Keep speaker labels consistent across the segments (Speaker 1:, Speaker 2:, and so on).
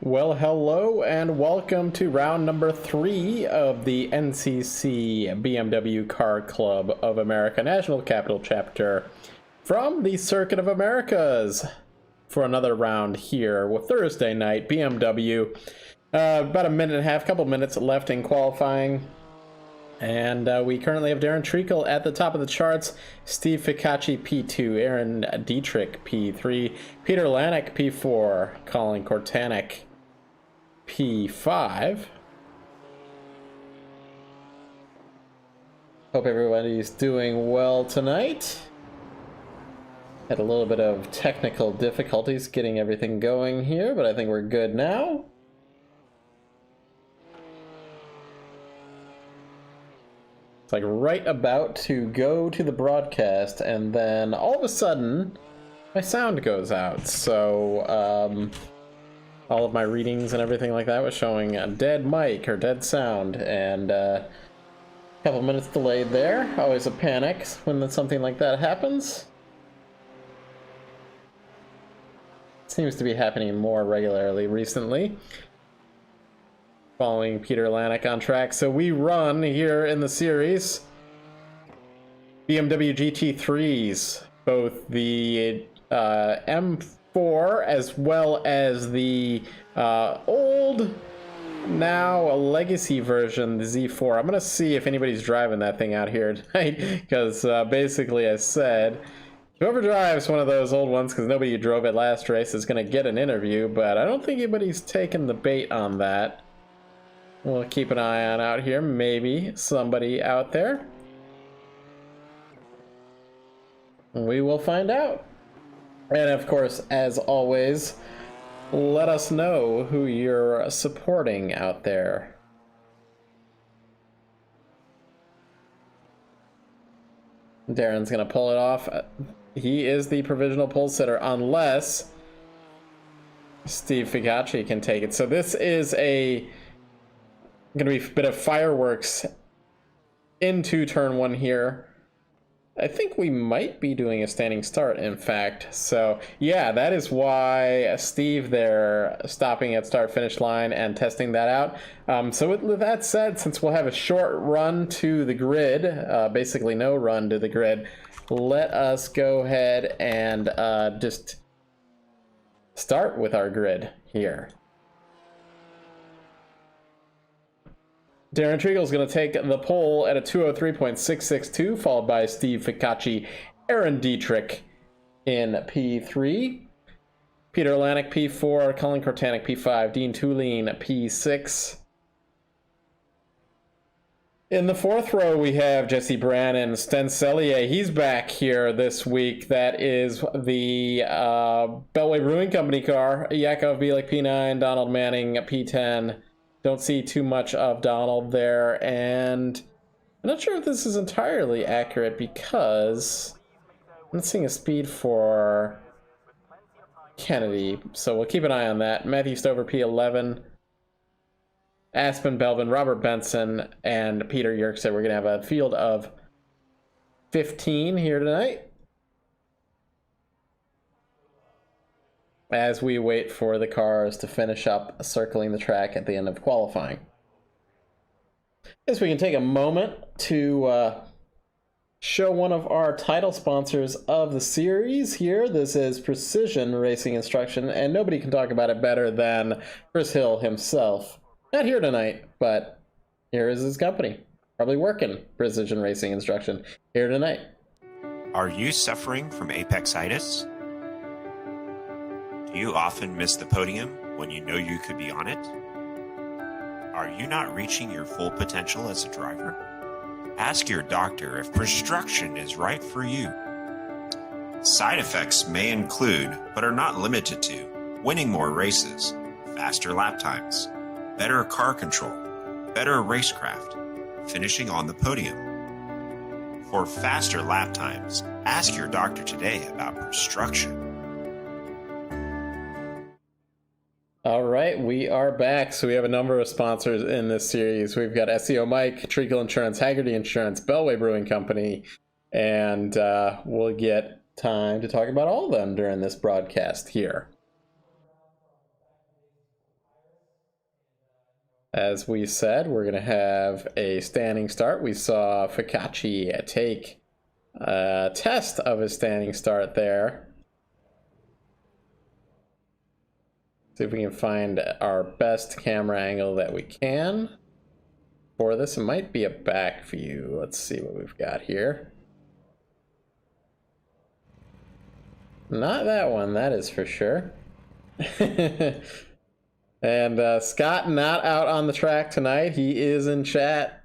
Speaker 1: Well, hello and welcome to round number 3 of the NCC BMW Car Club of America National Capital Chapter from the Circuit of Americas for another round here with Thursday night BMW. About a minute and a half, couple minutes left in qualifying. And we currently have Darren Treakle at the top of the charts, Steve Ficacci P2, Aaron Dietrich P3, Peter Lanik P4, Colin Kortanek P5. Hope everybody's doing well tonight. Had a little bit of technical difficulties getting everything going here, but I think we're good now. It's like right about to go to the broadcast, and then all of a sudden my sound goes out. So all of my readings and everything like that was showing a dead mic or dead sound, and a couple minutes delayed there. Always a panic when something like that happens. Seems to be happening more regularly recently. Following Peter Lanik on track. So we run here in the series BMW GT3s, both the M4 as well as the old, now a legacy version, the Z4. I'm gonna see if anybody's driving that thing out here tonight, because basically I said whoever drives one of those old ones, because nobody drove it last race, is gonna get an interview, but I don't think anybody's taken the bait on that. We'll keep an eye on out here. Maybe somebody out there. We will find out. And of course, as always, let us know who you're supporting out there. Darren's going to pull it off. He is the provisional pole sitter unless Steve Ficacci can take it. So this is going to be a bit of fireworks into turn 1 here. I think we might be doing a standing start, in fact. So yeah, that is why Steve there stopping at start finish line and testing that out. So with that said, since we'll have a short run to the grid, basically no run to the grid, let us go ahead and just start with our grid here. Darren Treakle is going to take the pole at a 203.662, followed by Steve Ficacci, Aaron Dietrich in P3, Peter Lanik P4, Colin Kortanek P5, Dean Tulin P6. In the 4th row, we have Jesse Brannon, Stencelier. He's back here this week. That is the Beltway Brewing Company car. Yakov Bielik P9, Donald Manning P10. Don't see too much of Donald there, and I'm not sure if this is entirely accurate because I'm not seeing a speed for Kennedy, so we'll keep an eye on that. Matthew Stover P11, Aspen Belvin, Robert Benson, and Peter Yerkes. We're going to have a field of 15 here tonight as we wait for the cars to finish up circling the track at the end of qualifying. Guess we can take a moment to show one of our title sponsors of the series here. This is Precision Racing Instruction, and nobody can talk about it better than Chris Hill himself. Not here tonight, but here is his company. Probably working Precision Racing Instruction here tonight.
Speaker 2: Are you suffering from apexitis? Do you often miss the podium when you know you could be on it? Are you not reaching your full potential as a driver? Ask your doctor if Prestruction is right for you. Side effects may include, but are not limited to, winning more races, faster lap times, better car control, better racecraft, finishing on the podium. For faster lap times, ask your doctor today about Prestruction.
Speaker 1: All right, we are back. So we have a number of sponsors in this series. We've got SEO Mike, Treakle Insurance, Hagerty Insurance, Beltway Brewing Company, and we'll get time to talk about all of them during this broadcast here. As we said, we're going to have a standing start. We saw Fikachi take a test of his standing start there. See if we can find our best camera angle that we can for this. It might be a back view. Let's see what we've got here. Not that one, that is for sure. And Scott not out on the track tonight. He is in chat.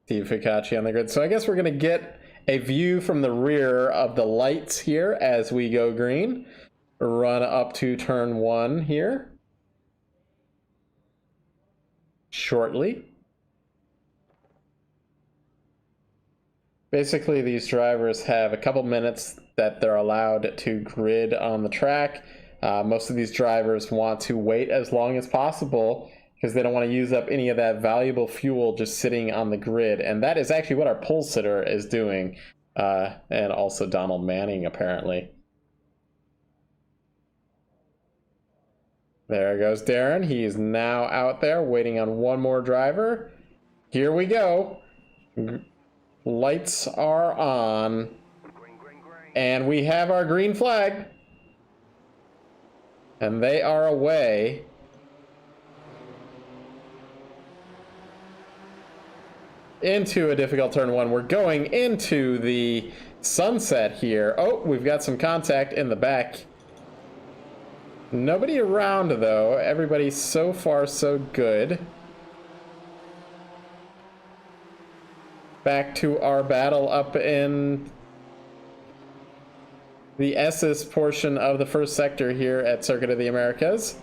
Speaker 1: Steve Fikachi on the grid. So I guess we're going to get a view from the rear of the lights here as we go green. Run up to turn 1 here shortly. Basically, these drivers have a couple minutes that they're allowed to grid on the track. Most of these drivers want to wait as long as possible because they don't want to use up any of that valuable fuel just sitting on the grid. And that is actually what our pole sitter is doing. And also Donald Manning, apparently. There goes Darren. He is now out there waiting on one more driver. Here we go. Lights are on. And we have our green flag. And they are away. Into a difficult turn 1. We're going into the sunset here. Oh, we've got some contact in the back. Nobody around, though. Everybody so far so good. Back to our battle up in the S's portion of the first sector here at Circuit of the Americas.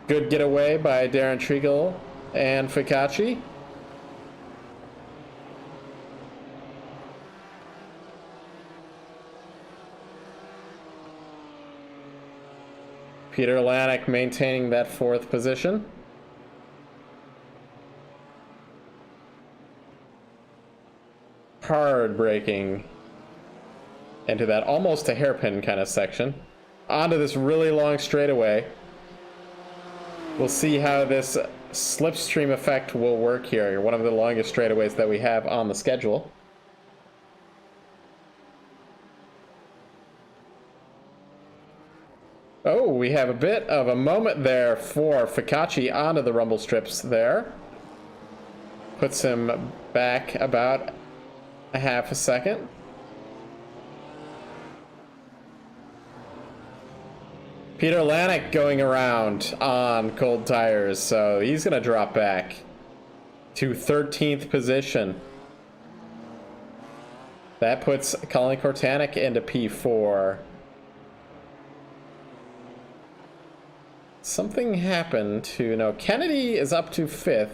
Speaker 1: Good getaway by Darren Treakle and Fikachi. Peter Lanek maintaining that 4th position. Hard braking into that almost a hairpin kind of section. Onto this really long straightaway. We'll see how this slipstream effect will work here. One of the longest straightaways that we have on the schedule. Oh, we have a bit of a moment there for Fikachi onto the rumble strips there. Puts him back about a half a second. Peter Lanek going around on cold tires, so he's going to drop back to 13th position. That puts Colin Kortanek into P4. Something happened to... No, Kennedy is up to 5th.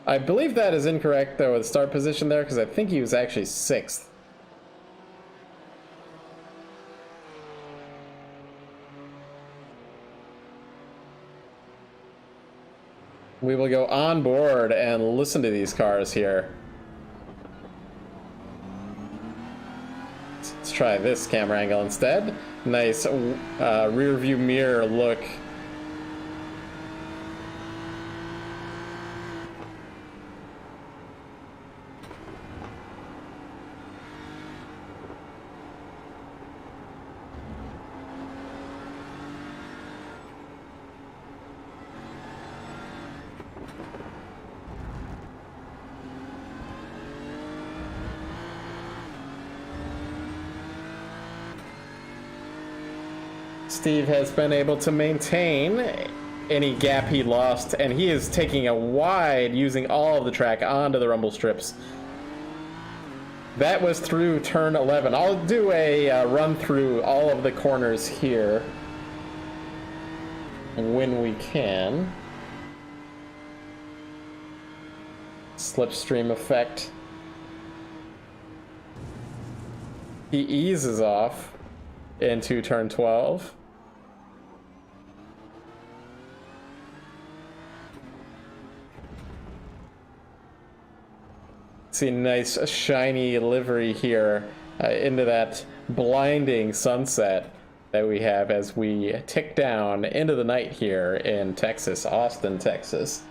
Speaker 1: I believe that is incorrect, though, with start position there, because I think he was actually 6th. We will go on board and listen to these cars here. Let's try this camera angle instead. Nice rear view mirror look. Steve has been able to maintain any gap he lost, and he is taking a wide, using all of the track onto the rumble strips. That was through turn 11. I'll do a run through all of the corners here when we can. Slipstream effect. He eases off into turn 12. See a nice shiny livery here into that blinding sunset that we have as we tick down into the night here in Texas, Austin, Texas.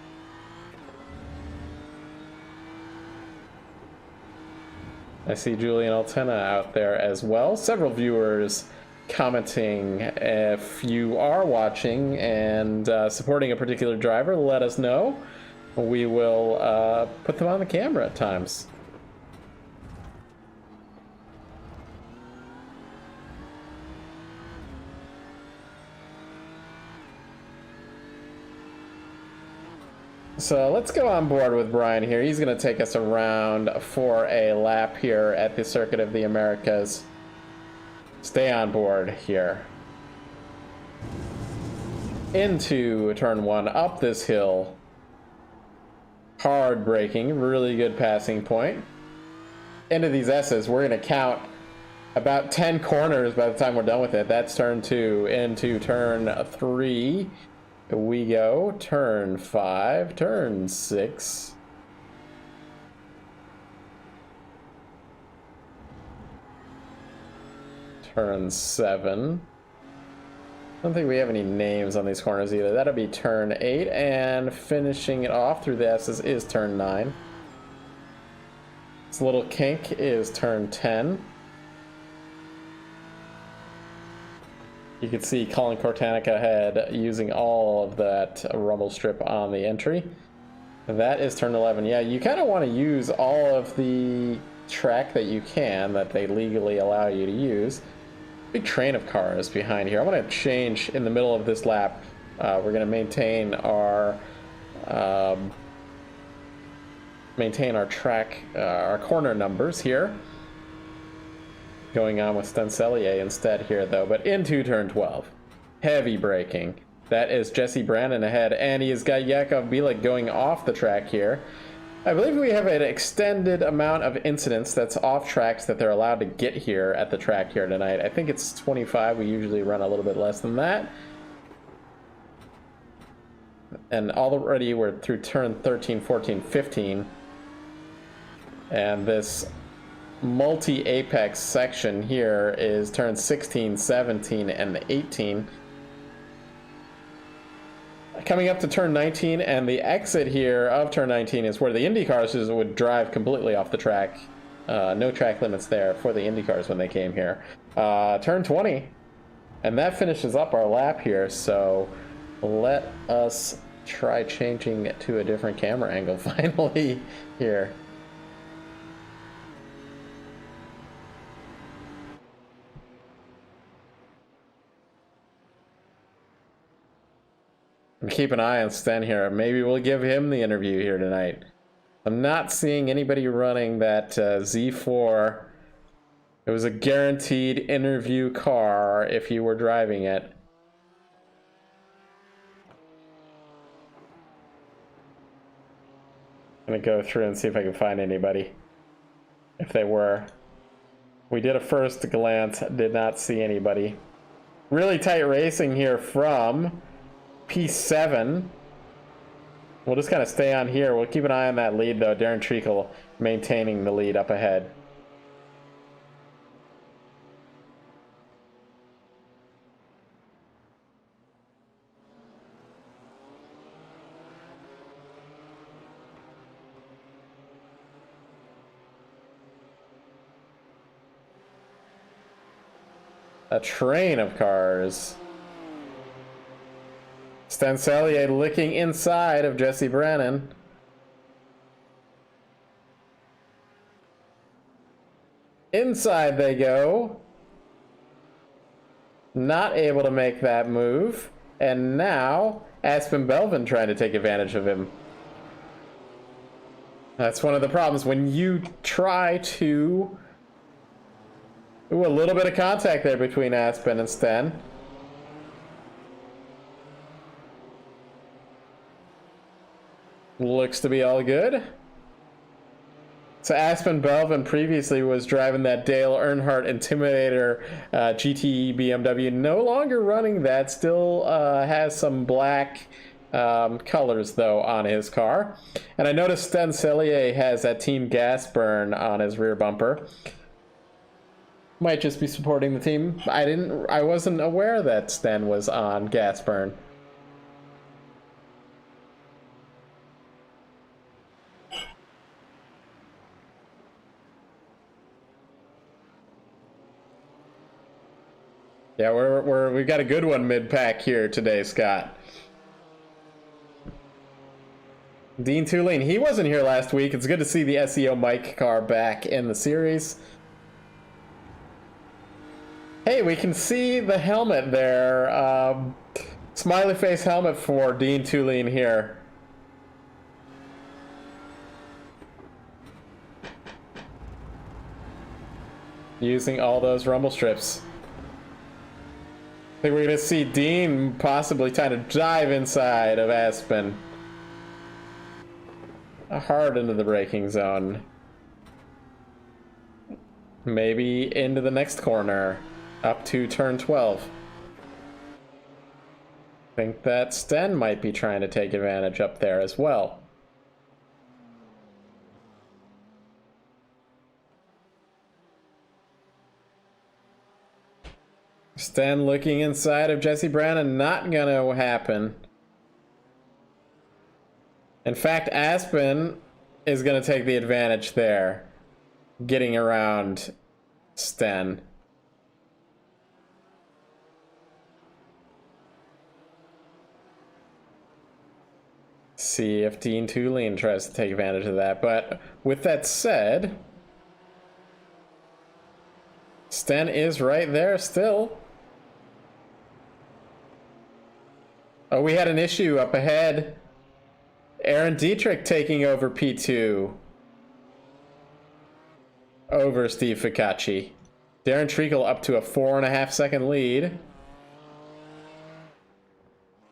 Speaker 1: I see Julian Altena out there as well. Several viewers commenting. If you are watching and supporting a particular driver, let us know. We will put them on the camera at times. So let's go on board with Brian here. He's going to take us around for a lap here at the Circuit of the Americas. Stay on board here. Into turn 1, up this hill. Hard braking, really good passing point. Into these S's, we're going to count about 10 corners by the time we're done with it. That's turn 2. Into turn 3 we go. Turn 5, turn 6. Turn 7. I don't think we have any names on these corners either. That'll be turn 8, and finishing it off through the S's is turn 9. This little kink is turn 10. You can see Colin Cortanic ahead using all of that rumble strip on the entry. That is turn 11. Yeah, you kind of want to use all of the track that you can, that they legally allow you to use. Big train of cars behind here. I want to change in the middle of this lap. We're going to maintain our track, our corner numbers here. Going on with Stencellier instead here though, but into turn 12. Heavy braking. That is Jesse Brandon ahead, and he has got Yakov Bilik going off the track here. I believe we have an extended amount of incidents that's off tracks that they're allowed to get here at the track here tonight. I think it's 25. We usually run a little bit less than that. And already we're through turn 13, 14, 15. And this multi-apex section here is turn 16, 17, and 18. Coming up to turn 19, and the exit here of turn 19 is where the Indy cars would drive completely off the track. No track limits there for the Indy cars when they came here. Turn 20, and that finishes up our lap here, so let us try changing to a different camera angle finally here. Keep an eye on Sten here. Maybe we'll give him the interview here tonight. I'm not seeing anybody running that Z4. It was a guaranteed interview car if you were driving it. I'm gonna go through and see if I can find anybody. If they were. We did a first glance, did not see anybody. Really tight racing here from P7. We'll just kind of stay on here. We'll keep an eye on that lead though. Darren Treakle maintaining the lead up ahead. A train of cars. Stencellier licking inside of Jesse Brannon. Inside they go. Not able to make that move. And now Aspen Belvin trying to take advantage of him. That's one of the problems when you try to... Ooh, a little bit of contact there between Aspen and Sten. Looks to be all good. So Aspen Belvin previously was driving that Dale Earnhardt Intimidator GTE BMW. No longer running that. Still has some black colors, though, on his car. And I noticed Sten Cellier has that Team Gas Burn on his rear bumper. Might just be supporting the team. I wasn't aware that Sten was on Gas Burn. Yeah, we've got a good one mid-pack here today, Scott. Dean Tulane, he wasn't here last week. It's good to see the SEO Mike car back in the series. Hey, we can see the helmet there. Smiley face helmet for Dean Tulane here. Using all those rumble strips. I think we're going to see Dean possibly trying to dive inside of Aspen. Hard into the braking zone. Maybe into the next corner. Up to turn 12. I think that Sten might be trying to take advantage up there as well. Sten looking inside of Jesse Brown, and not gonna happen. In fact, Aspen is gonna take the advantage there, getting around Sten. See if Dean Tulane tries to take advantage of that. But with that said, Sten is right there still. Oh, we had an issue up ahead. Aaron Dietrich taking over P2 over Steve Ficacci. Darren Treakle up to a 4.5-second lead.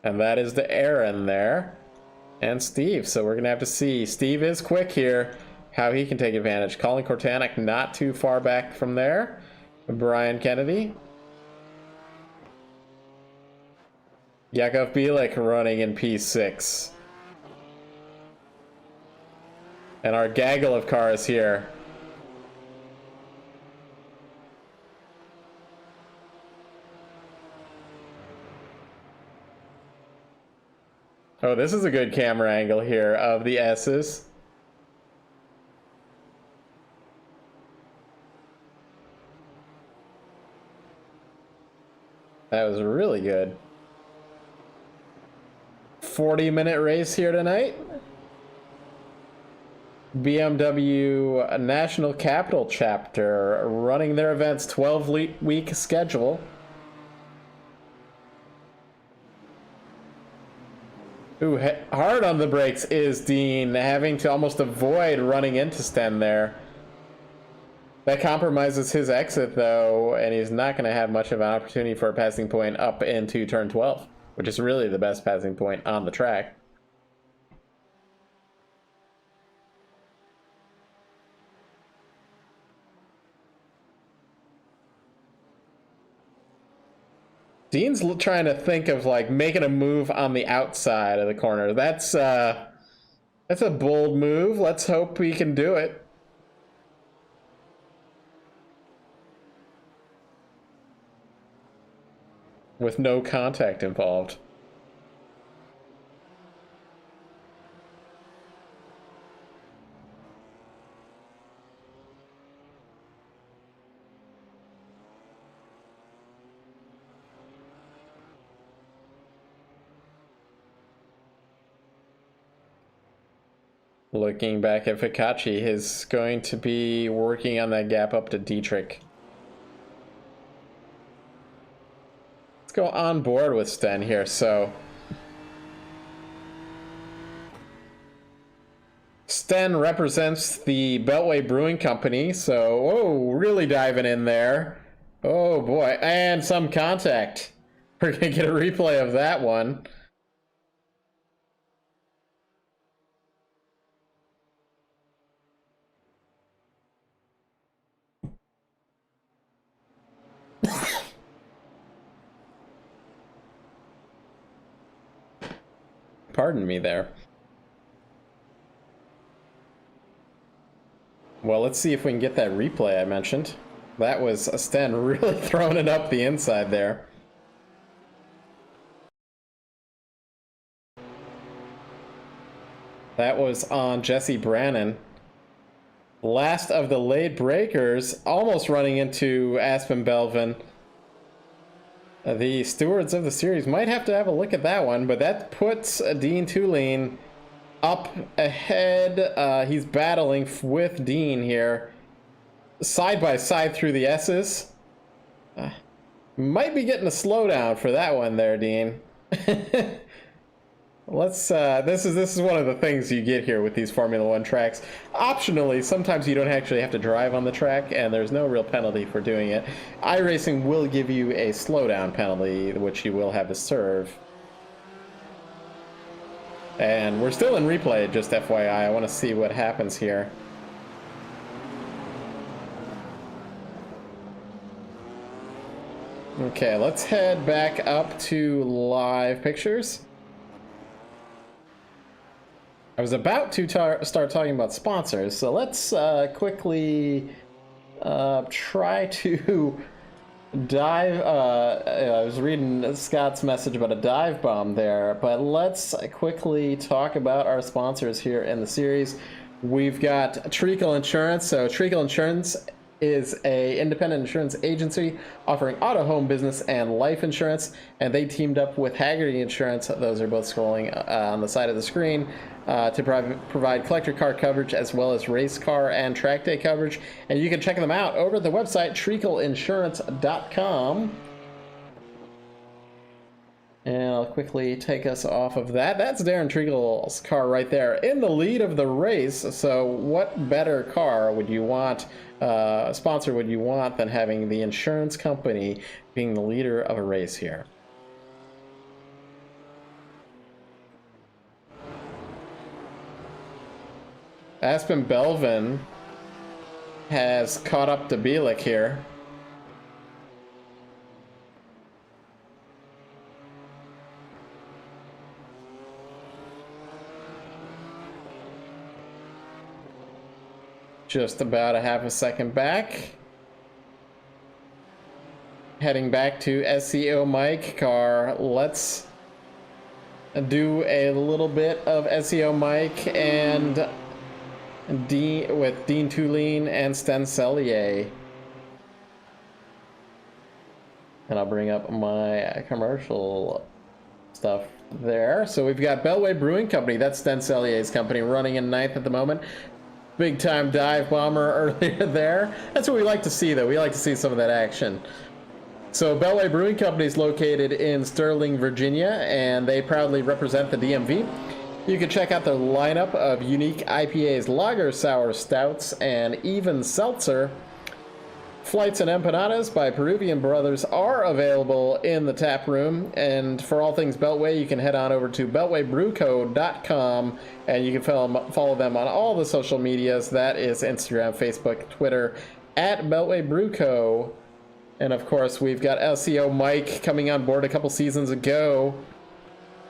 Speaker 1: And that is the Aaron there. And Steve, so we're going to have to see. Steve is quick here, how he can take advantage. Colin Kortanek not too far back from there. Brian Kennedy. Yakov Bielik running in P6. And our gaggle of cars here. Oh, this is a good camera angle here of the S's. That was really good. 40-minute race here tonight. BMW National Capital Chapter running their events 12-week schedule. Ooh, hard on the brakes is Dean, having to almost avoid running into Sten there. That compromises his exit, though, and he's not going to have much of an opportunity for a passing point up into turn 12, which is really the best passing point on the track. Dean's trying to think of like making a move on the outside of the corner. That's a bold move. Let's hope he can do it. With no contact involved. Looking back at Ficacci, he's going to be working on that gap up to Dietrich. Let's go on board with Sten here. So Sten represents the Beltway Brewing Company. So, oh, really diving in there. Oh boy, and some contact. We're gonna get a replay of that one. pardon me there. Well, let's see if we can get that replay I mentioned. That was Sten really throwing it up the inside there. That was on Jesse Brannon. Last of the late breakers, almost running into Aspen Belvin. The stewards of the series might have to have a look at that one, but that puts Dean Tulane up ahead. He's battling with Dean here, side by side through the S's. Might be getting a slowdown for that one there, Dean. Let's this is one of the things you get here with these Formula One tracks. Optionally, sometimes you don't actually have to drive on the track, and there's no real penalty for doing it. iRacing will give you a slowdown penalty, which you will have to serve. And we're still in replay, just FYI. I want to see what happens here. Okay, let's head back up to live pictures. I was about to start talking about sponsors, so let's quickly try to dive. I was reading Scott's message about a dive bomb there, but let's quickly talk about our sponsors here in the series. We've got Treakle Insurance. So Treakle Insurance is a independent insurance agency offering auto, home, business, and life insurance, and they teamed up with Hagerty Insurance. Those are both scrolling on the side of the screen to provide collector car coverage as well as race car and track day coverage. And you can check them out over at the website treakleinsurance.com. And I'll quickly take us off of that. That's Darren Treakle's car right there in the lead of the race. So what better car would you want, sponsor would you want, than having the insurance company being the leader of a race here? Aspen Belvin has caught up to Bielik here. Just about a half a second back. Heading back to SEO Mike car. Let's do a little bit of SEO Mike and Dean Tulane and Sten Cellier. And I'll bring up my commercial stuff there. So we've got Beltway Brewing Company. That's Sten Cellier's company, running in 9th at the moment. Big time dive bomber earlier there. That's what we like to see, though. We like to see some of that action. So Beltway Brewing Company is located in Sterling, Virginia, and they proudly represent the DMV. You can check out their lineup of unique IPAs, lager, sour, stouts, and even seltzer. Flights and empanadas by Peruvian Brothers are available in the tap room. And for all things Beltway, you can head on over to beltwaybrewco.com, and you can follow them on all the social medias. That is Instagram, Facebook, Twitter, at Beltway Brewco. And of course, we've got SEO Mike coming on board a couple seasons ago.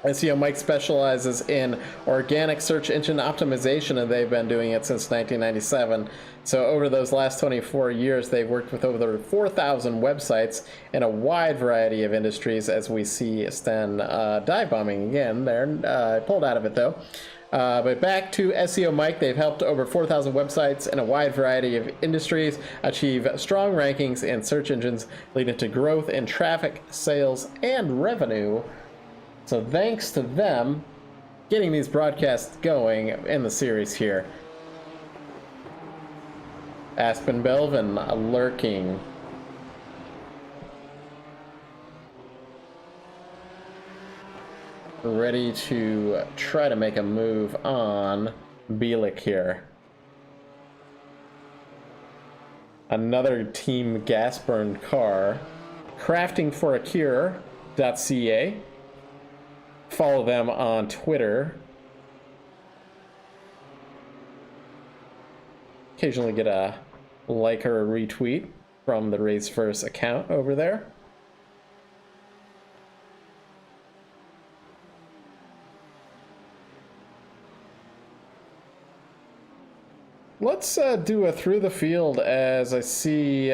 Speaker 1: SEO Mike specializes in organic search engine optimization, and they've been doing it since 1997. So over those last 24 years, they've worked with over 4,000 websites in a wide variety of industries, as we see Sten dive bombing again there. Pulled out of it, though. But back to SEO Mike, they've helped over 4,000 websites in a wide variety of industries achieve strong rankings in search engines, leading to growth in traffic, sales, and revenue. So thanks to them getting these broadcasts going in the series here. Aspen Belvin lurking. Ready to try to make a move on Bielik here. Another Team Gas Burned car. Crafting for a Cure.ca. Follow them on Twitter. Occasionally get a like or a retweet from the Race First account over there. let's do a through the field as I see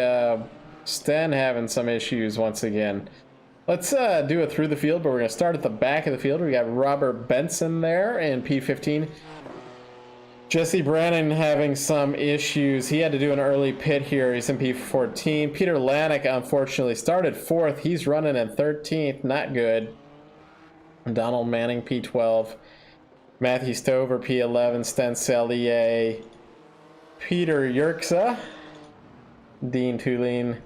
Speaker 1: Sten having some issues once again. Let's do a through the field, but we're going to start at the back of the field. We got Robert Benson there in P15. Jesse Brannon having some issues. He had to do an early pit here. He's in P14. Peter Lanik, unfortunately, started 4th. He's running in 13th. Not good. Donald Manning, P12. Matthew Stover, P11. Sten Sellier. Peter Yerxa. Dean Tulane.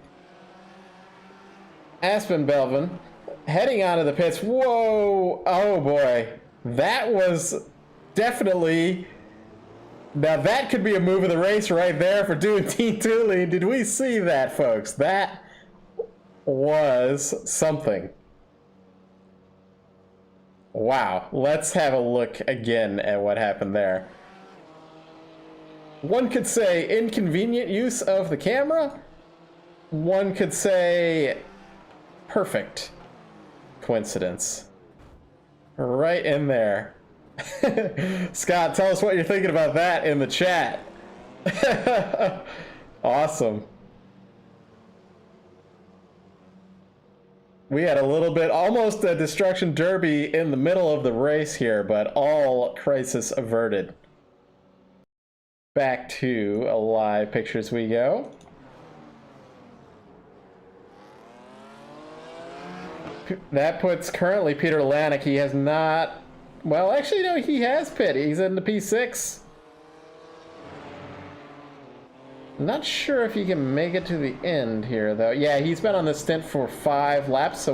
Speaker 1: Aspen Belvin. Heading onto the pits. Whoa! Oh, boy. That was definitely... Now that could be a move of the race right there for doing Dean Tulane. Did we see that, folks? That was something. Wow. Let's have a look again at what happened there. One could say inconvenient use of the camera. One could say perfect coincidence. Right in there. Scott, tell us what you're thinking about that in the chat. Awesome. We had a little bit, almost a destruction derby in the middle of the race here, but all crisis averted. Back to live pictures we go. That puts currently Peter Lanik. He has not... Well, actually, no, he has pit. He's in the P6. Not sure if he can make it to the end here, though. Yeah, he's been on the stint for 5 laps, so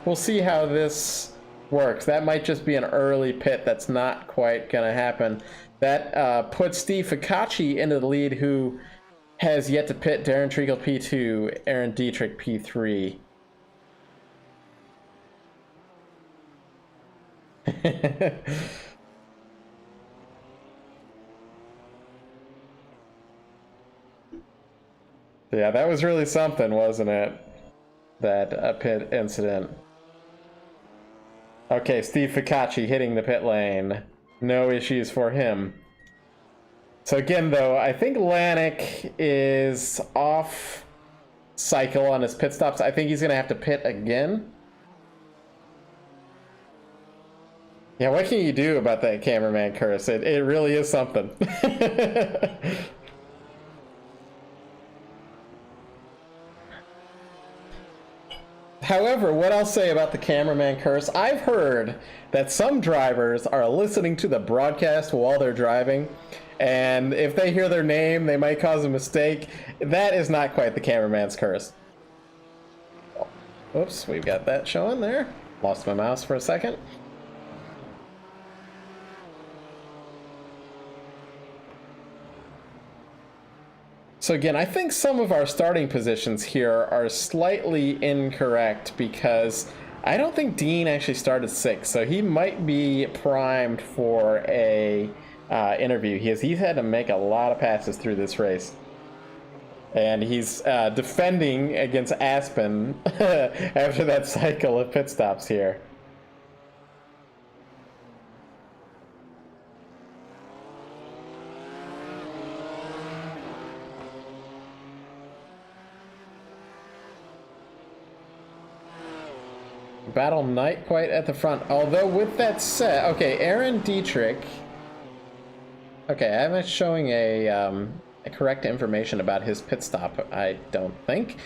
Speaker 1: we'll see how this works. That might just be an early pit. That's not quite going to happen. That puts Steve Ficacci into the lead, who has yet to pit. Darren Treakle, P2. Aaron Dietrich, P3. Yeah, that was really something, wasn't it? That pit incident. Okay, Steve Ficacci hitting the pit lane. No issues for him. So again, though, I think Lanik is off cycle on his pit stops. I think he's going to have to pit again. Yeah, what can you do about that cameraman curse? It really is something. However, what I'll say about the cameraman curse, I've heard that some drivers are listening to the broadcast while they're driving, and if they hear their name, they might cause a mistake. That is not quite the cameraman's curse. Oops, we've got that showing there. Lost my mouse for a second. So again, I think some of our starting positions here are slightly incorrect because I don't think Dean actually started 6th, so he might be primed for a interview. He's had to make a lot of passes through this race. And he's defending against Aspen after that cycle of pit stops here. Battle Knight quite at the front. Although with that said, okay, Aaron Dietrich. Okay, I'm not showing a correct information about his pit stop, I don't think.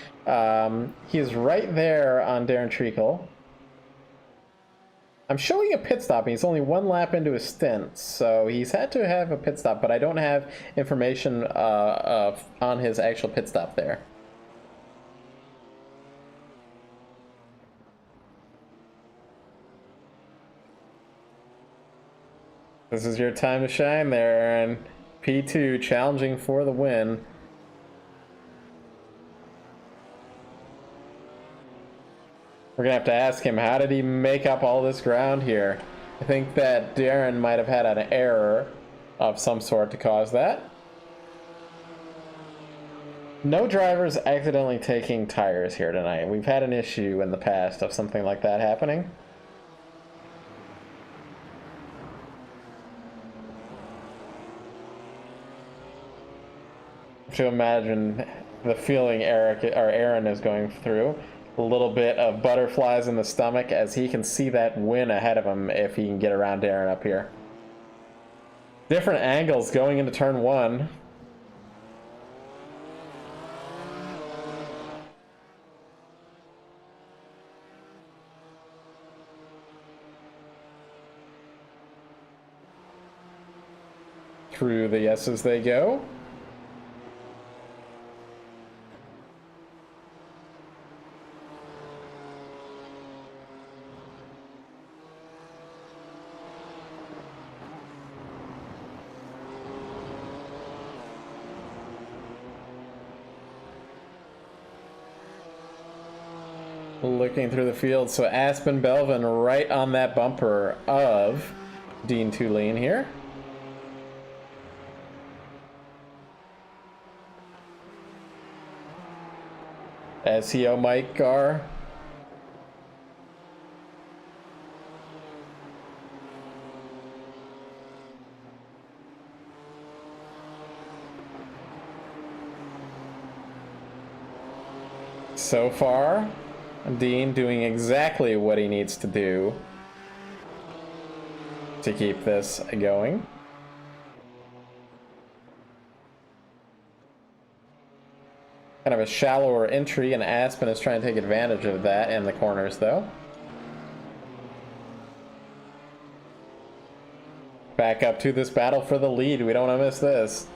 Speaker 1: He's right there on Darren Treakle. I'm showing a pit stop, and he's only 1 lap into his stint, so he's had to have a pit stop, but I don't have information on his actual pit stop there. This is your time to shine there, Aaron. P2 challenging for the win. We're gonna have to ask him, how did he make up all this ground here? I think that Darren might have had an error of some sort to cause that. No drivers accidentally taking tires here tonight. We've had an issue in the past of something like that happening. to imagine the feeling Aaron is going through. A little bit of butterflies in the stomach as he can see that win ahead of him if he can get around Aaron up here. Different angles going into turn one. Through the S's they go. Looking through the field, so Aspen Belvin right on that bumper of Dean Tulane here. SEO Mike Gar. So far, Dean doing exactly what he needs to do to keep this going. Kind of a shallower entry, and Aspen is trying to take advantage of that in the corners, though. Back up to this battle for the lead. We don't want to miss this.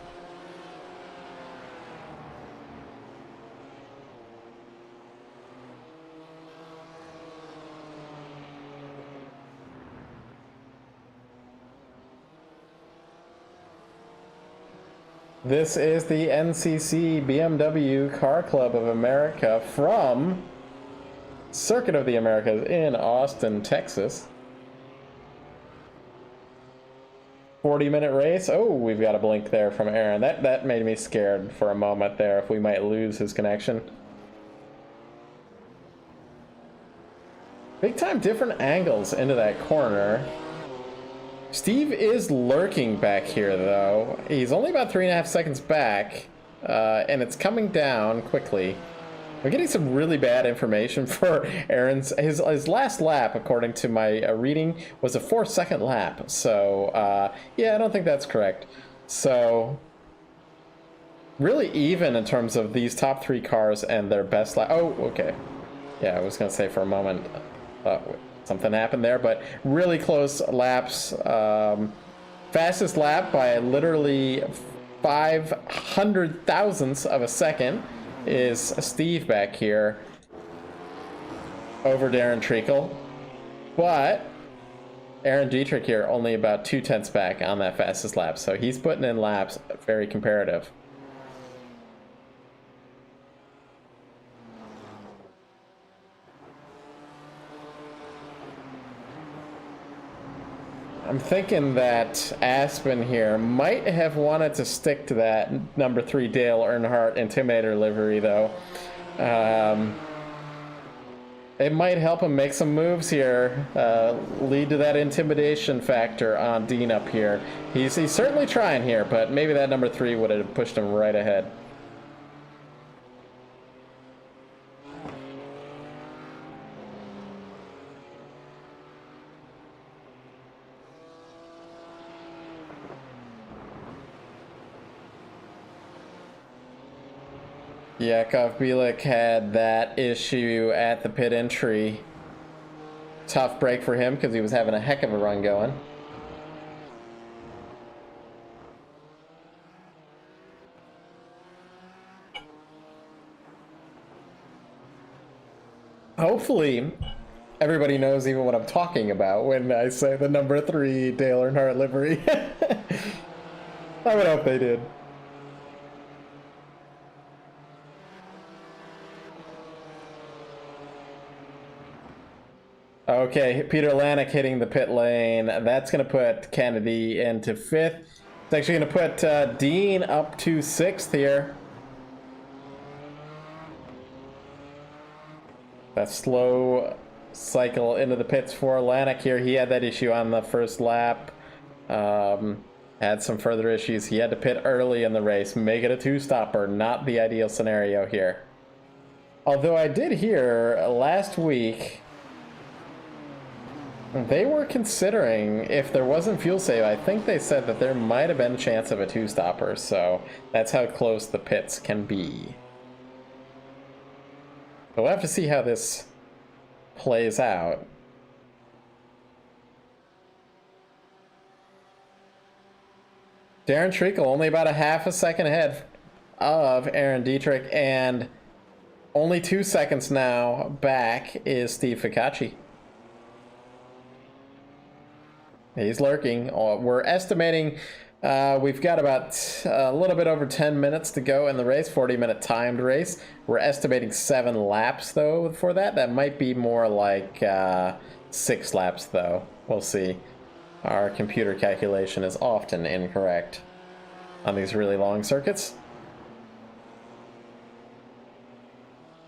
Speaker 1: This is the NCC BMW Car Club of America from Circuit of the Americas in Austin, Texas. 40-minute race. Oh, we've got a blink there from Aaron. That made me scared for a moment there if we might lose his connection. Big time different angles into that corner. Steve is lurking back here, though. He's only about 3.5 seconds back, and it's coming down quickly. We're getting some really bad information for Aaron's. His last lap, according to my reading, was a 4-second lap. So, yeah, I don't think that's correct. So, really even in terms of these top 3 cars and their best lap. Oh, okay. Yeah, I was going to say for a moment, something happened there, but really close laps. Fastest lap by literally 500 thousandths of a second is Steve back here over Darren Treakle, but Aaron Dietrich here only about 0.2 back on that fastest lap, so he's putting in laps very comparative. I'm thinking that Aspen here might have wanted to stick to that number 3 Dale Earnhardt Intimidator livery, though. It might help him make some moves here, lead to that intimidation factor on Dean up here. He's certainly trying here, but maybe that number 3 would have pushed him right ahead. Yakov Bielik had that issue at the pit entry. Tough break for him because he was having a heck of a run going. Hopefully, everybody knows even what I'm talking about when I say the number 3 Dale Earnhardt livery. I would hope they did. Okay, Peter Lanik hitting the pit lane. That's going to put Kennedy into 5th. It's actually going to put Dean up to 6th here. That slow cycle into the pits for Lanik here. He had that issue on the first lap. had some further issues. He had to pit early in the race, make it a two-stopper. Not the ideal scenario here. Although I did hear last week they were considering, if there wasn't fuel save, I think they said that there might have been a chance of a two-stopper, so that's how close the pits can be. But we'll have to see how this plays out. Darren Treakle only about a half a second ahead of Aaron Dietrich, and only 2 seconds now back is Steve Ficacci. He's lurking. We're estimating we've got about a little bit over 10 minutes to go in the race, 40-minute timed race. We're estimating 7 laps, though, for that. That might be more like 6 laps, though. We'll see. Our computer calculation is often incorrect on these really long circuits.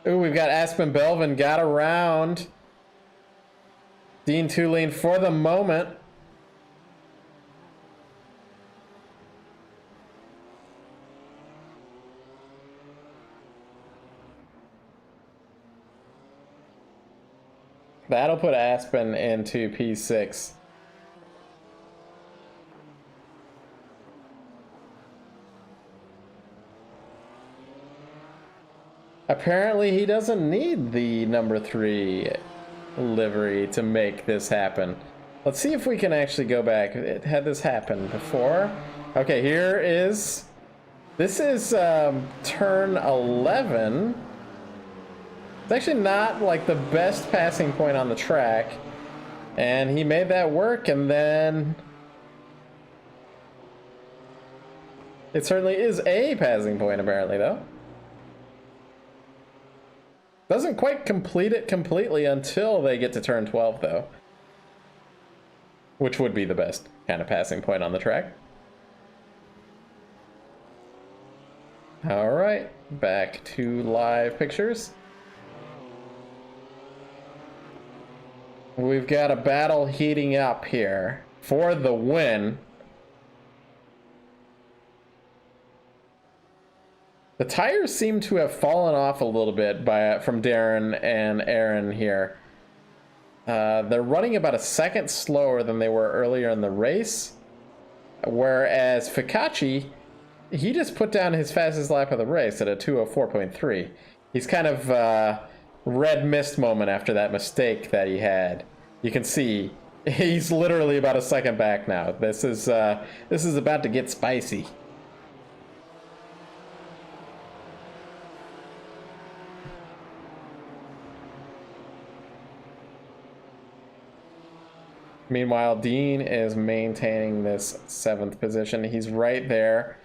Speaker 1: Ooh, we've got Aspen Belvin got around Dean Tulane for the moment. That'll put Aspen into P6. Apparently he doesn't need the number 3 livery to make this happen. Let's see if we can actually go back. Had this happen before? Okay, here is... This is turn 11. It's actually not like the best passing point on the track. And he made that work, and then... It certainly is a passing point, apparently, though. Doesn't quite complete it completely until they get to turn 12, though. Which would be the best kind of passing point on the track. Alright, back to live pictures. We've got a battle heating up here for the win. The tires seem to have fallen off a little bit from Darren and Aaron here. They're running about a second slower than they were earlier in the race. Whereas Ficacci, he just put down his fastest lap of the race at a 2:04.3. He's kind of red mist moment after that mistake that he had. You can see he's literally about a second back now. This is about to get spicy. Meanwhile, Dean is maintaining this 7th position. He's right there.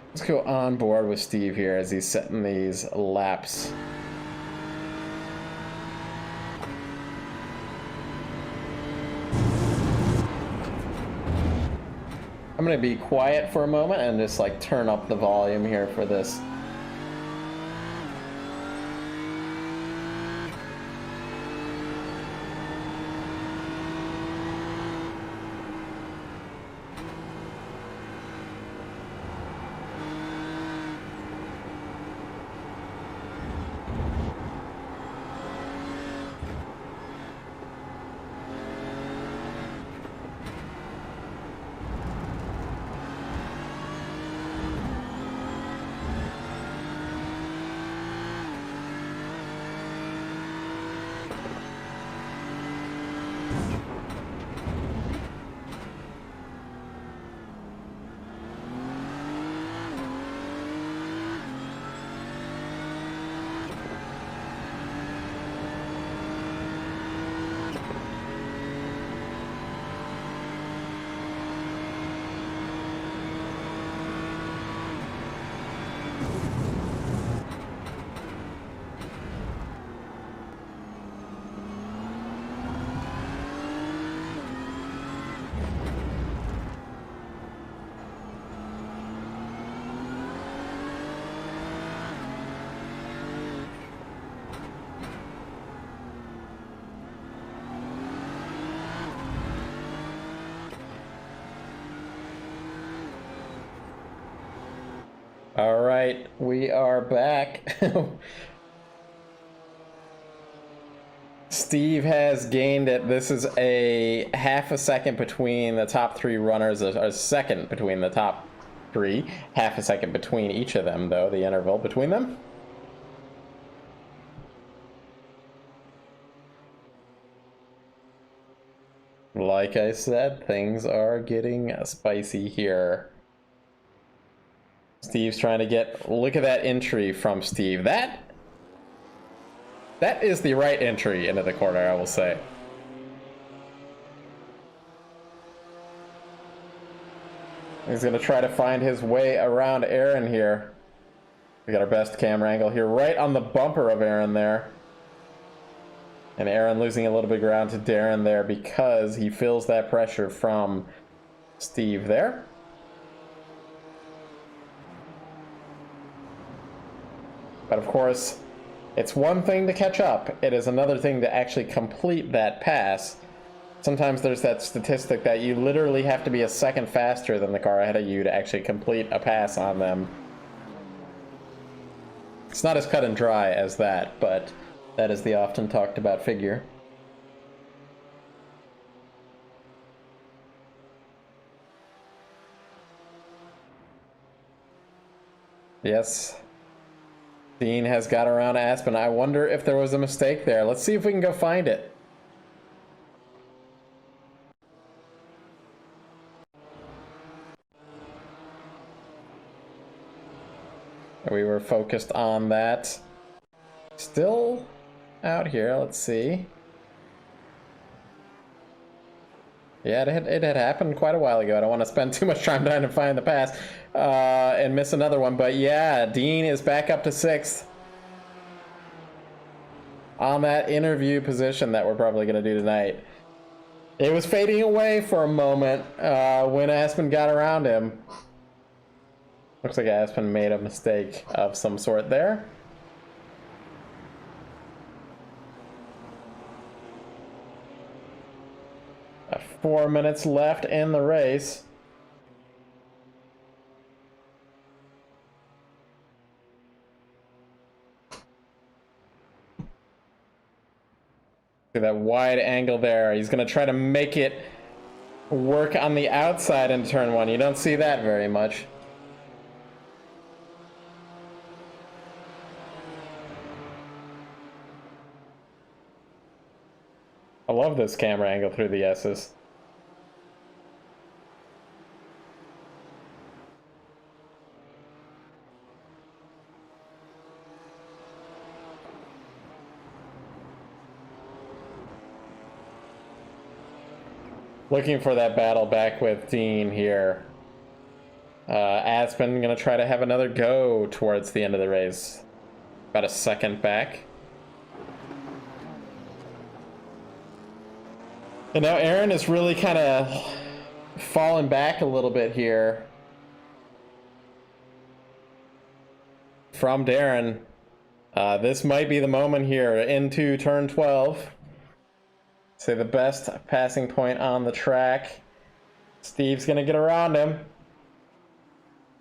Speaker 1: Let's go on board with Steve here as he's setting these laps. I'm going to be quiet for a moment and just like turn up the volume here for this. right, we are back. Steve has gained it. This is a half a second between the top three runners, a second between the top three. Half a second between each of them, though, the interval between them. Like I said, things are getting spicy here. Steve's trying to get... Look at that entry from Steve. That is the right entry into the corner, I will say. He's going to try to find his way around Aaron here. We got our best camera angle here, right on the bumper of Aaron there. And Aaron losing a little bit of ground to Darren there because he feels that pressure from Steve there. But of course, it's one thing to catch up. It is another thing to actually complete that pass. Sometimes there's that statistic that you literally have to be a second faster than the car ahead of you to actually complete a pass on them. It's not as cut and dry as that, but that is the often talked about figure. Yes. Dean has got around Aspen. I wonder if there was a mistake there. Let's see if we can go find it. We were focused on that. Still out here, let's see. Yeah, it had happened quite a while ago. I don't want to spend too much time trying to find the pass and miss another one. But yeah, Dean is back up to 6th on that interview position that we're probably going to do tonight. It was fading away for a moment when Aspen got around him. Looks like Aspen made a mistake of some sort there. 4 minutes left in the race. See that wide angle there. He's going to try to make it work on the outside in turn 1. You don't see that very much. I love this camera angle through the S's. Looking for that battle back with Dean here. Aspen gonna try to have another go towards the end of the race. About a second back. And now Aaron is really kind of falling back a little bit here from Darren. This might be the moment here into turn 12. Say the best passing point on the track. Steve's gonna get around him.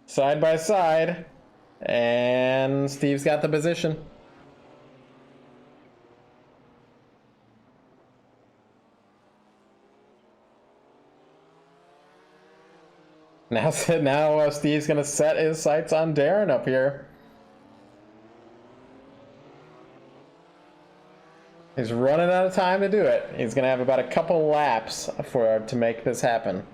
Speaker 1: Side by side. And Steve's got the position. Now Steve's gonna set his sights on Darren up here. He's running out of time to do it. He's gonna have about a couple laps to make this happen.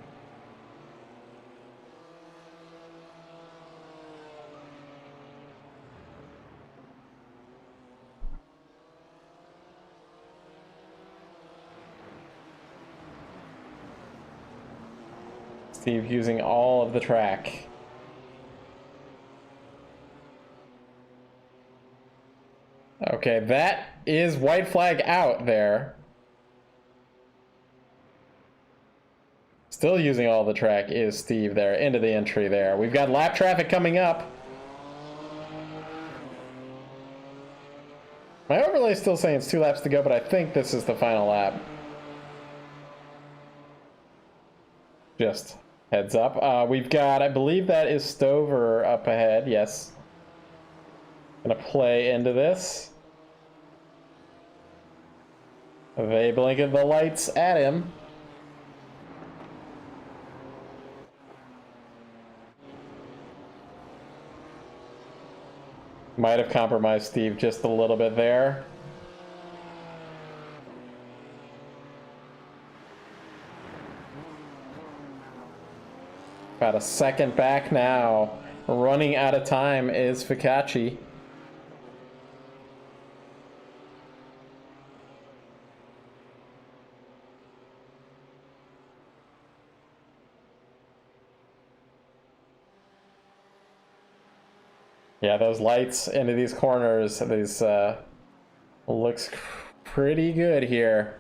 Speaker 1: Steve using all of the track. Okay, that is white flag out there. Still using all the track is Steve there, into the entry there. We've got lap traffic coming up. My overlay is still saying it's 2 laps to go, but I think this is the final lap. Just heads up. We've got, I believe that is Stover up ahead, yes. Gonna play into this. They blinking the lights at him. Might have compromised Steve just a little bit there. About a second back now. Running out of time is Ficacci. Yeah, those lights into these corners, these looks pretty good here.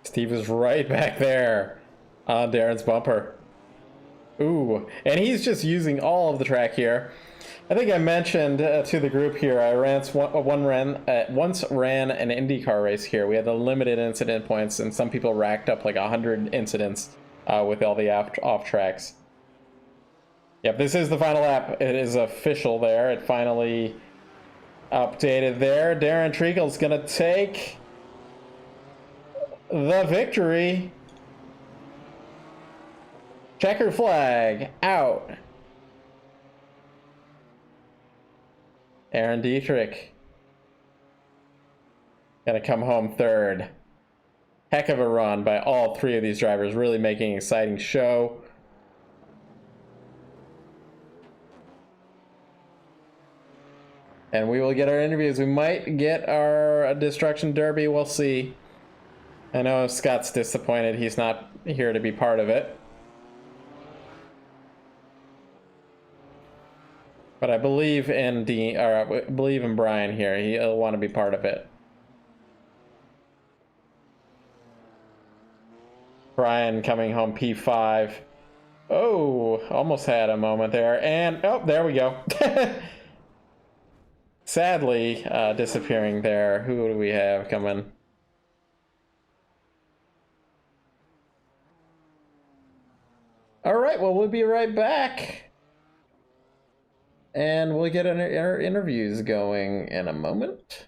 Speaker 1: Steve is right back there on Darren's bumper. Ooh, and he's just using all of the track here. I think I mentioned to the group here, I once ran an IndyCar race here. We had the limited incident points, and some people racked up like 100 incidents with all the off tracks. Yep, this is the final lap. It is official there. It finally updated there. Darren Treakle's going to take the victory. Checker flag out. Aaron Dietrich gonna come home third. Heck of a run by all three of these drivers, really making an exciting show. And we will get our interviews. We might get our Destruction Derby, we'll see. I know Scott's disappointed he's not here to be part of it. But I believe in I believe in Brian here. He'll want to be part of it. Brian coming home P5. Oh, almost had a moment there. And, oh, there we go. Sadly, disappearing there. Who do we have coming? All right, well, we'll be right back. And we'll get our interviews going in a moment.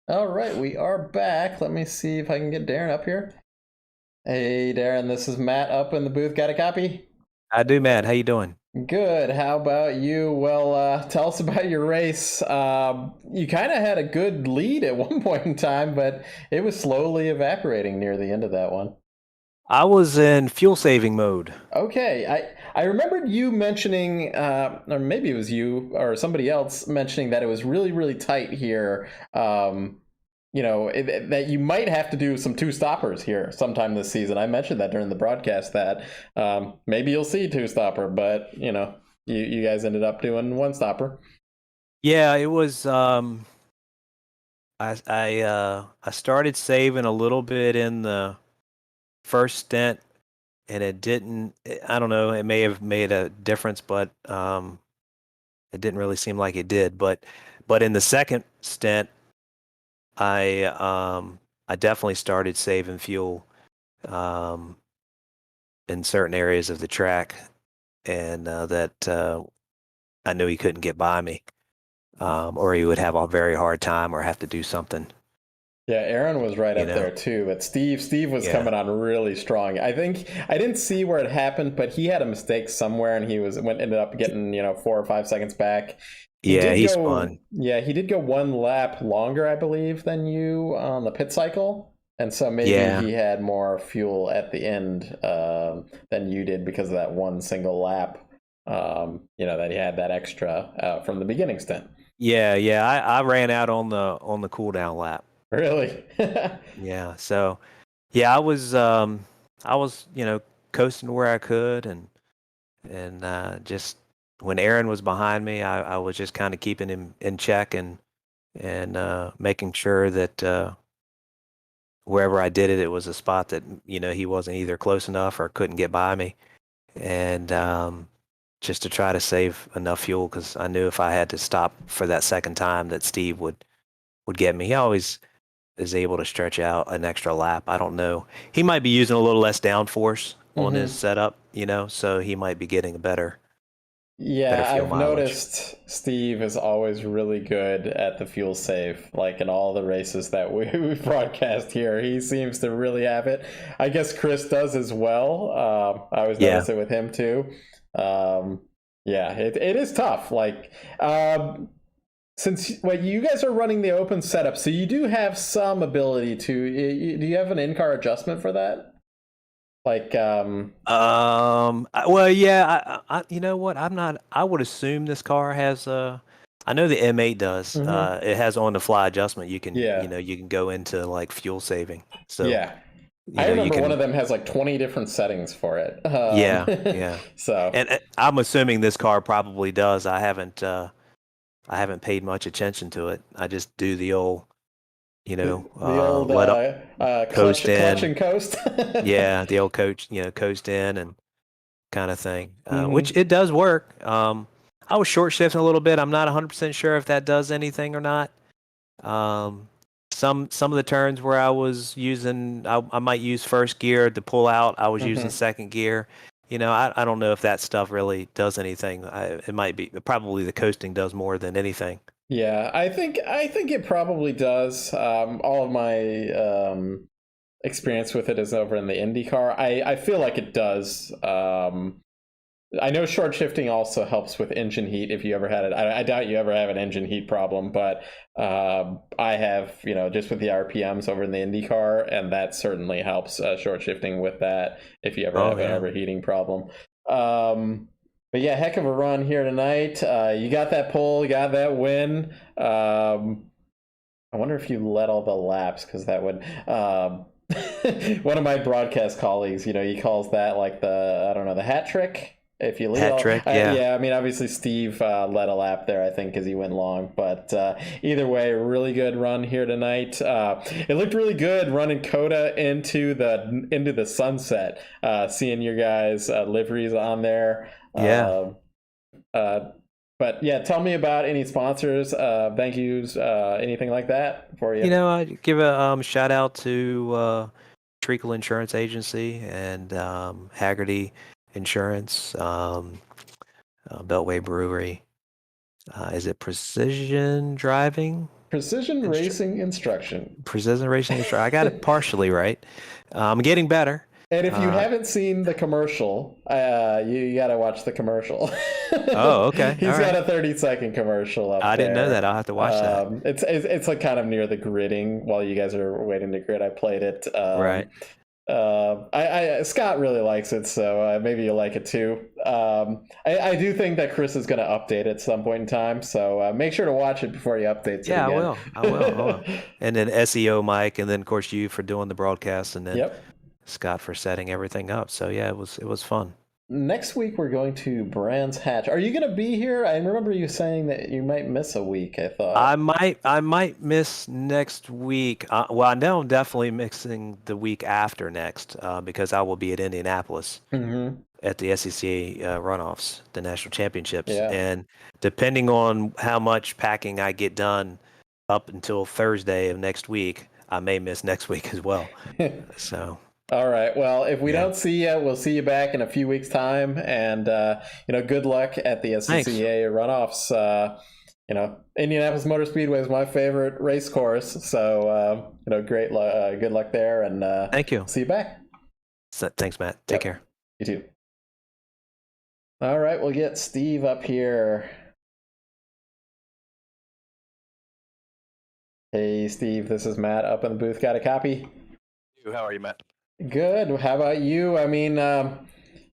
Speaker 1: All right, we are back. Let me see if I can get Darren up here. Hey, Darren, this is Matt up in the booth. Got a copy?
Speaker 3: I do, Matt. How you doing?
Speaker 1: Good. How about you? Well, tell us about your race. You kind of had a good lead at one point in time, but it was slowly evaporating near the end of that one.
Speaker 3: I was in fuel saving mode.
Speaker 1: Okay, I remembered you mentioning, or maybe it was you or somebody else mentioning that it was really, really tight here. You know, that you might have to do some two stoppers here sometime this season. I mentioned that during the broadcast that maybe you'll see two stopper, but you know, you guys ended up doing one stopper.
Speaker 3: Yeah, it was. I started saving a little bit in the first stint, and it didn't. I don't know. It may have made a difference, but it didn't really seem like it did. But in the second stint, I definitely started saving fuel in certain areas of the track, and that I knew he couldn't get by me, or he would have a very hard time or have to do something.
Speaker 1: Yeah, Aaron was right
Speaker 3: You
Speaker 1: up there
Speaker 3: know,
Speaker 1: too, but Steve was
Speaker 3: yeah,
Speaker 1: coming on really strong. I think I didn't see where it happened, but he had a mistake somewhere, and ended up getting 4 or 5 seconds back. He
Speaker 3: yeah,
Speaker 1: did
Speaker 3: he's
Speaker 1: go,
Speaker 3: fun.
Speaker 1: yeah, he did go one lap longer, I believe, than you on the pit cycle, and so maybe
Speaker 3: Yeah,
Speaker 1: he had more fuel at the end than you did because of that one single lap. That he had that extra from the beginning stint.
Speaker 3: yeah. I ran out on the cool down lap.
Speaker 1: Really?
Speaker 3: Yeah, so yeah, I was coasting where I could, and just when Aaron was behind me, I was just kind of keeping him in check and making sure that wherever I did it, it was a spot that he wasn't either close enough or couldn't get by me, and just to try to save enough fuel because I knew if I had to stop for that second time that Steve would get me. He always is able to stretch out an extra lap. I don't know. He might be using a little less downforce on his
Speaker 1: Hmm.
Speaker 3: setup, so he might be getting a better
Speaker 1: Yeah,
Speaker 3: fuel
Speaker 1: I've
Speaker 3: mileage.
Speaker 1: noticed Steve is always really good at the fuel save. Like in all the races that we broadcast here, he seems to really have it. I guess Chris does as well. I always
Speaker 3: Yeah.
Speaker 1: notice it with him too. Um, yeah, it is tough. Like, since you guys are running the open setup, so you do have some ability to. Do you have an in-car adjustment for that? Like,
Speaker 3: Well, yeah. You know what? I'm not. I would assume this car has. I know the M8 does.
Speaker 1: mhm.
Speaker 3: It has on the fly adjustment. You can.
Speaker 1: Yeah,
Speaker 3: You can go into like fuel saving. So
Speaker 1: yeah. I
Speaker 3: you
Speaker 1: remember one of
Speaker 3: can.
Speaker 1: them has like 20 different settings for it.
Speaker 3: Yeah. Yeah.
Speaker 1: So
Speaker 3: And I'm assuming this car probably does. I haven't. I haven't paid much attention to it. I just do the old,
Speaker 1: the old
Speaker 3: let up,
Speaker 1: clutch,
Speaker 3: coast
Speaker 1: clutch
Speaker 3: in.
Speaker 1: and coast.
Speaker 3: Yeah, the old coach, coast in and kind of thing, which
Speaker 1: Hmm.
Speaker 3: it does work. I was short shifting a little bit. I'm not 100% sure if that does anything or not. Um, some of the turns where I was using, I might use first gear to pull out. I was using
Speaker 1: Hmm.
Speaker 3: second gear. I don't know if that stuff really does anything. It might be probably the coasting does more than anything.
Speaker 1: Yeah, I think it probably does. All of my experience with it is over in the IndyCar. I feel like it does. I know short shifting also helps with engine heat if you ever had it. I doubt you ever have an engine heat problem, but I have, just with the RPMs over in the IndyCar, and that certainly helps short shifting with that if you ever
Speaker 3: Oh
Speaker 1: have an
Speaker 3: yeah.
Speaker 1: overheating problem. But yeah, heck of a run here tonight. You got that pole, you got that win. I wonder if you led all the laps because that would. One of my broadcast colleagues, he calls that like the I don't know the hat trick. If you lead
Speaker 3: Hat
Speaker 1: all,
Speaker 3: trick, yeah.
Speaker 1: yeah, I mean obviously Steve led a lap there, I think, because he went long. But either way, really good run here tonight. It looked really good running COTA into the sunset. Seeing your guys' liveries on there.
Speaker 3: Yeah.
Speaker 1: Uh, but yeah, tell me about any sponsors, thank yous, anything like that for you.
Speaker 3: I give a shout out to Treakle Insurance Agency and Hagerty Insurance, Beltway Brewery. Is it Precision Driving?
Speaker 1: Precision Racing Instruction.
Speaker 3: Precision Racing Insurance. I got it partially right. I'm getting better.
Speaker 1: And if you
Speaker 3: Uh,
Speaker 1: haven't seen the commercial, you got to watch the commercial.
Speaker 3: oh, okay. All
Speaker 1: He's got
Speaker 3: right.
Speaker 1: a 30-second commercial up
Speaker 3: I didn't know that.
Speaker 1: there.
Speaker 3: I'll have to watch that.
Speaker 1: It's like kind of near the gridding while you guys are waiting to grid. I played it.
Speaker 3: Right.
Speaker 1: Scott really likes it, so maybe you'll like it too. I do think that Chris is going to update at some point in time, so make sure to watch it before he updates it
Speaker 3: Yeah, I
Speaker 1: again.
Speaker 3: will. I will. I will. And then SEO Mike, and then of course you for doing the broadcast, and then
Speaker 1: Yep.
Speaker 3: Scott for setting everything up. So yeah, it was fun.
Speaker 1: Next week we're going to Brands Hatch. Are you going to be here? I remember you saying that you might miss a week. I thought.
Speaker 3: I might miss next week. Well, I know I'm definitely missing the week after next because I will be at Indianapolis
Speaker 1: Hmm.
Speaker 3: at the SCCA runoffs, the national championships,
Speaker 1: Yeah.
Speaker 3: and depending on how much packing I get done up until Thursday of next week. I may miss next week as well. So.
Speaker 1: All right. Well, if we don't see you, we'll see you back in a few weeks' time. And, good luck at the SCCA runoffs. Indianapolis Motor Speedway is my favorite race course. So, great good luck there. And
Speaker 3: thank you.
Speaker 1: See you back.
Speaker 3: Thanks, Matt. Take care.
Speaker 1: You too. All right. We'll get Steve up here. Hey, Steve. This is Matt up in the booth. Got a copy?
Speaker 4: How are you, Matt?
Speaker 1: Good. How about you? I mean,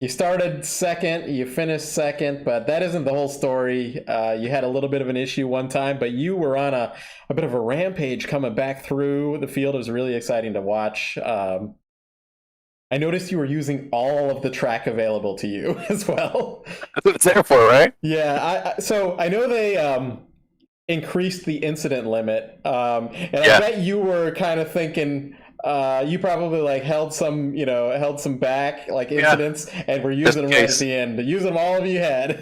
Speaker 1: you started second, you finished second, but that isn't the whole story. You had a little bit of an issue one time, but you were on a bit of a rampage coming back through the field. It was really exciting to watch. I noticed you were using all of the track available to you as well.
Speaker 4: That's what it's there for, right?
Speaker 1: Yeah. So I know they increased the incident limit, and I bet you were kind of thinking... you probably held some back incidents and were using them right at the end. Use them all of you had.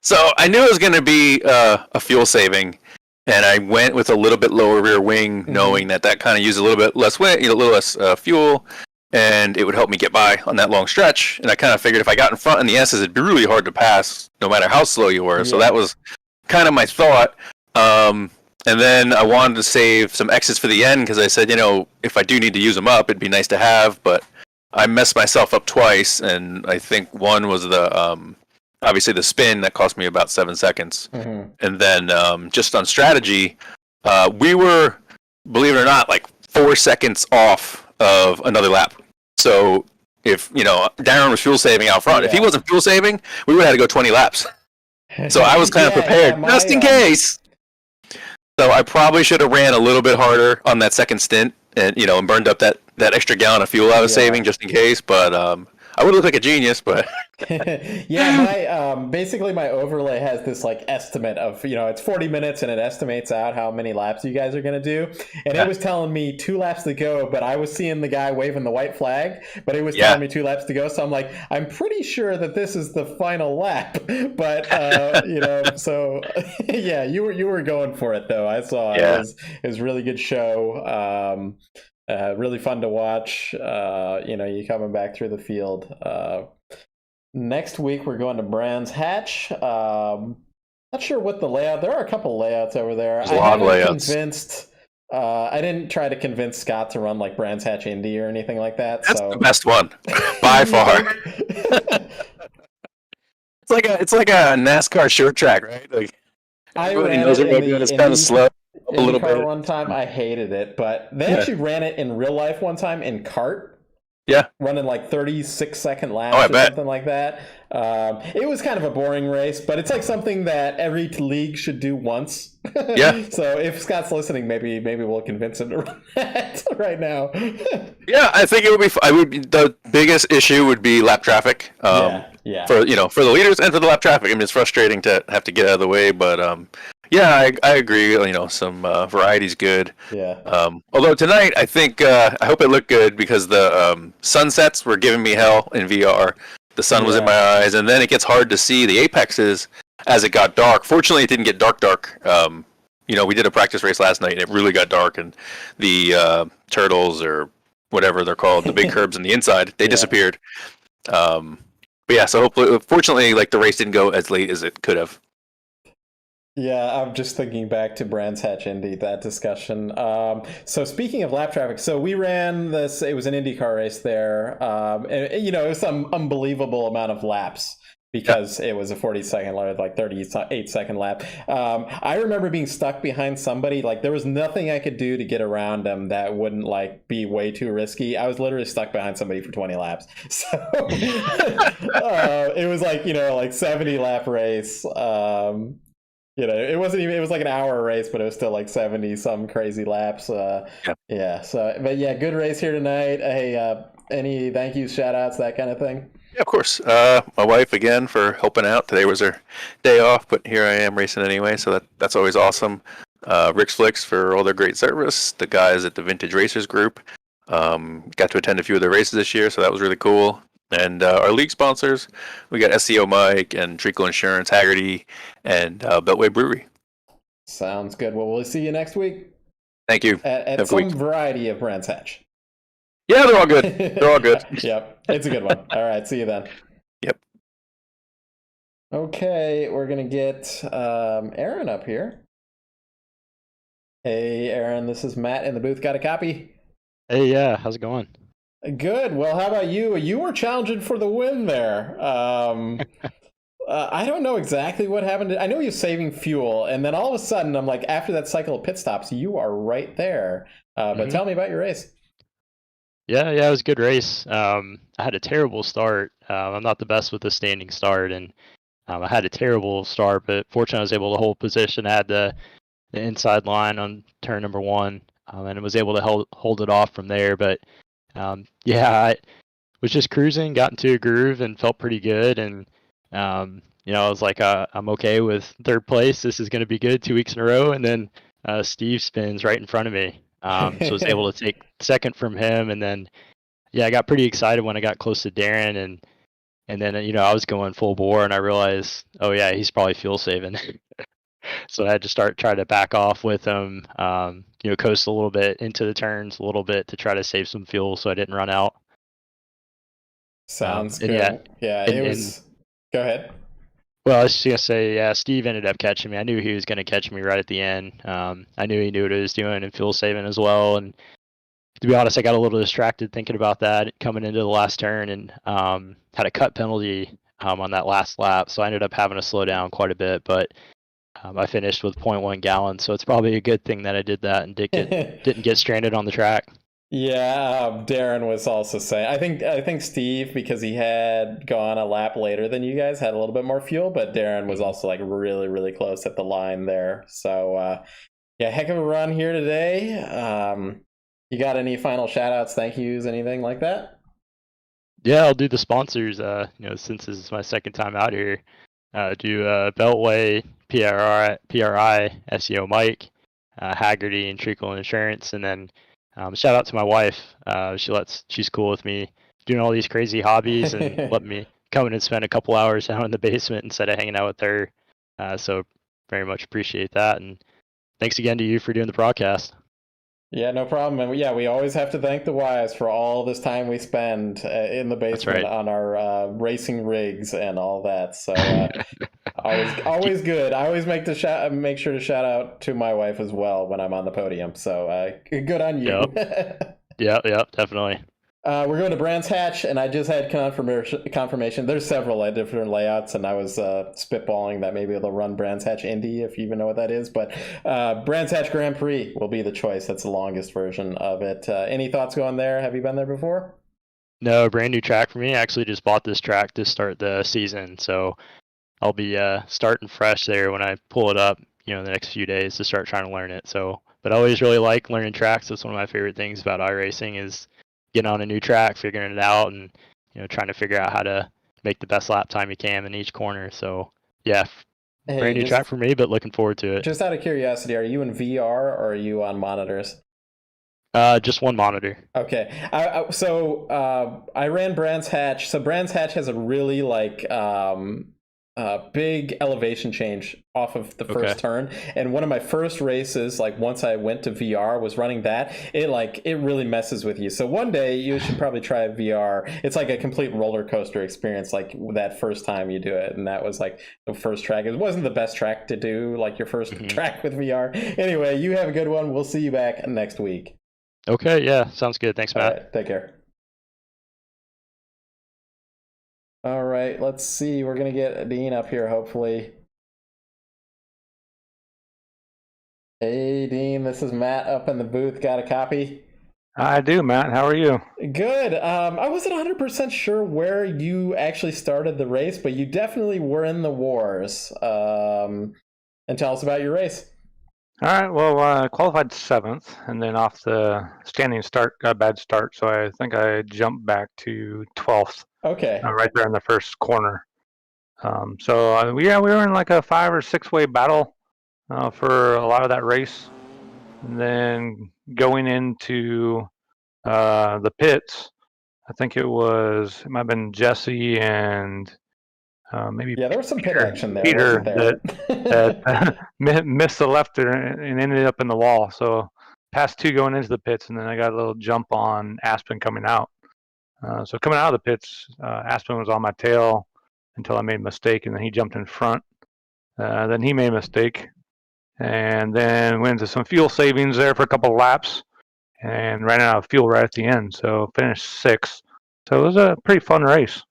Speaker 4: So I knew it was going to be a fuel saving, and I went with a little bit lower rear wing, knowing that kind of used a little bit less wind, a little less fuel, and it would help me get by on that long stretch. And I kind of figured if I got in front in the S's, it'd be really hard to pass, no matter how slow you were. Yeah. So that was kind of my thought. And then I wanted to save some X's for the end because I said, if I do need to use them up, it'd be nice to have. But I messed myself up twice, and I think one was obviously the spin that cost me about 7 seconds. Mm-hmm. And then just on strategy, we were, believe it or not, 4 seconds off of another lap. So if, Darren was fuel saving out front, if he wasn't fuel saving, we would have had to go 20 laps. So I was kind of prepared, just in case. So I probably should have ran a little bit harder on that second stint and, and burned up that extra gallon of fuel I was saving just in case. But I would look like a genius, but...
Speaker 1: Basically my overlay has this estimate of, it's 40 minutes and it estimates out how many laps you guys are going to do. And it was telling me 2 laps to go, but I was seeing the guy waving the white flag, but it was telling me 2 laps to go. So I'm like, I'm pretty sure that this is the final lap, but so you were going for it though. I saw it was a really good show. Really fun to watch. You coming back through the field. Next week we're going to Brands Hatch. Not sure what the layout. There are a couple layouts over there.
Speaker 4: There's a lot of layouts.
Speaker 1: I didn't try to convince Scott to run Brands Hatch Indy or anything like that.
Speaker 4: That's the best one by far. It's like a NASCAR short track, right? Everybody knows what we're doing. It's kind of slow. A little bit.
Speaker 1: One time I hated it, but they actually ran it in real life one time in kart.
Speaker 4: Yeah.
Speaker 1: Running 36-second laps or something like that. It was kind of a boring race, but it's something that every league should do once.
Speaker 4: Yeah.
Speaker 1: So if Scott's listening, maybe we'll convince him to run that right now.
Speaker 4: Yeah, I think it would be. The biggest issue would be lap traffic. For the leaders and for the lap traffic. I mean, it's frustrating to have to get out of the way, but I agree. Some variety's good.
Speaker 1: Yeah.
Speaker 4: Although tonight, I think I hope it looked good because the sunsets were giving me hell in VR. The sun was in my eyes, and then it gets hard to see the apexes as it got dark. Fortunately, it didn't get dark. We did a practice race last night, and it really got dark, and the turtles or whatever they're called, the big curbs on the inside, they disappeared. So fortunately, the race didn't go as late as it could have.
Speaker 1: Yeah, I'm just thinking back to Brands Hatch Indy, that discussion. So speaking of lap traffic, so we ran this, it was an IndyCar race there. And it was some unbelievable amount of laps because it was a 40-second lap, 38-second lap. I remember being stuck behind somebody. There was nothing I could do to get around them that wouldn't be way too risky. I was literally stuck behind somebody for 20 laps. So it was 70 lap race. It wasn't even, it was an hour race, but it was still 70 some crazy laps. Good race here tonight. Hey, any thank yous, shout outs, that kind of thing?
Speaker 4: Yeah, of course. My wife again for helping out. Today was her day off, but here I am racing anyway, so that's always awesome. Rick's Flicks for all their great service. The guys at the Vintage Racers Group got to attend a few of their races this year, so that was really cool. And our league sponsors, we got SEO Mike and Treakle Insurance, Hagerty, and Beltway Brewery.
Speaker 1: Sounds good. Well, we'll see you next week
Speaker 4: Thank you.
Speaker 1: at
Speaker 4: Have a good
Speaker 1: some
Speaker 4: week.
Speaker 1: variety of Brands Hatch.
Speaker 4: Yeah, they're all good. They're all good.
Speaker 1: Yep, it's a good one. All right, see you then.
Speaker 4: Yep.
Speaker 1: Okay, we're gonna get Aaron up here. Hey, Aaron, this is Matt in the booth. Got a copy?
Speaker 5: Hey, yeah, how's it going?
Speaker 1: Good. Well, how about you? You were challenging for the win there. I don't know exactly what happened. I know you're saving fuel, and then all of a sudden, I'm like, after that cycle of pit stops, you are right there. But tell me about your race.
Speaker 5: Yeah, it was a good race. I had a terrible start. I'm not the best with the standing start, and I had a terrible start, but fortunately, I was able to hold position. I had the inside line on turn number 1, and was able to hold it off from there. But I was just cruising, got into a groove, and felt pretty good. And I was like, I'm okay with 3rd place. This is going to be good 2 weeks in a row. And then Steve spins right in front of me. So I was able to take 2nd from him. And then, I got pretty excited when I got close to Darren. And then, I was going full bore, and I realized, oh, yeah, he's probably fuel saving. So I had to try to back off with him, coast a little bit into the turns a little bit to try to save some fuel so I didn't run out.
Speaker 1: Sounds good. It was... Go ahead.
Speaker 5: Well, I was just going to say, Steve ended up catching me. I knew he was going to catch me right at the end. I knew he knew what he was doing and fuel saving as well. And to be honest, I got a little distracted thinking about that coming into the last turn, and had a cut penalty on that last lap. So I ended up having to slow down quite a bit. But I finished with 0.1 gallons. So it's probably a good thing that I did that and didn't get stranded on the track.
Speaker 1: Yeah, Darren was also saying. I think Steve, because he had gone a lap later than you guys, had a little bit more fuel, but Darren was also like really, really close at the line there. So heck of a run here today. You got any final shout outs, thank yous, anything like that?
Speaker 5: Yeah, I'll do the sponsors. Since this is my 2nd time out here, do Beltway, PRI, SEO Mike, Hagerty, and Treakle Insurance, and then shout out to my wife. She's cool with me doing all these crazy hobbies and let me come in and spend a couple hours out in the basement instead of hanging out with her. So very much appreciate that, and thanks again to you for doing the broadcast.
Speaker 1: Yeah, no problem. And we always have to thank the wives for all this time we spend in the basement on our racing rigs and all that. So always good. I always make sure to shout out to my wife as well when I'm on the podium. So good on you.
Speaker 5: Yep, definitely.
Speaker 1: We're going to Brands Hatch, and I just had confirmation. There's several different layouts, and I was spitballing that maybe they'll run Brands Hatch Indy, if you even know what that is. But Brands Hatch Grand Prix will be the choice. That's the longest version of it. Any thoughts going there? Have you been there before?
Speaker 5: No, brand new track for me. I actually just bought this track to start the season, so I'll be starting fresh there when I pull it up, the next few days to start trying to learn it. So, but I always really like learning tracks. That's one of my favorite things about iRacing is getting on a new track, figuring it out, and trying to figure out how to make the best lap time you can in each corner. So brand new track for me, but looking forward to it.
Speaker 1: Just out of curiosity, are you in VR or are you on monitors?
Speaker 5: Just one monitor.
Speaker 1: Okay. I ran Brands Hatch. So Brands Hatch has a really big elevation change off of the first turn, and one of my first races, once I went to VR, was running that. It really messes with you. So one day you should probably try VR. It's like a complete roller coaster experience, that first time you do it. And that was the first track. It wasn't the best track to do, your first track with VR. Anyway, you have a good one. We'll see you back next week.
Speaker 5: Okay, yeah, sounds good. Thanks, Matt.
Speaker 1: All right, take care. All right, let's see. We're going to get Dean up here, hopefully. Hey, Dean, this is Matt up in the booth. Got a copy?
Speaker 6: I do, Matt. How are you?
Speaker 1: Good. I wasn't 100% sure where you actually started the race, but you definitely were in the wars. And tell us about your race.
Speaker 6: All right. Well, I qualified 7th, and then off the standing start, got a bad start, so I think I jumped back to 12th.
Speaker 1: Okay.
Speaker 6: Right there in the first corner. We were in a 5 or 6 way battle for a lot of that race. And then going into the pits, I think it might have been Jesse and Maybe
Speaker 1: Yeah, there was some pit action there.
Speaker 6: Peter
Speaker 1: Wasn't there?
Speaker 6: that missed the left and ended up in the wall. So past 2 going into the pits, and then I got a little jump on Aspen coming out. So coming out of the pits, Aspen was on my tail until I made a mistake, and then he jumped in front. Then he made a mistake, and then went into some fuel savings there for a couple of laps, and ran out of fuel right at the end. So finished 6th. So it was a pretty fun race.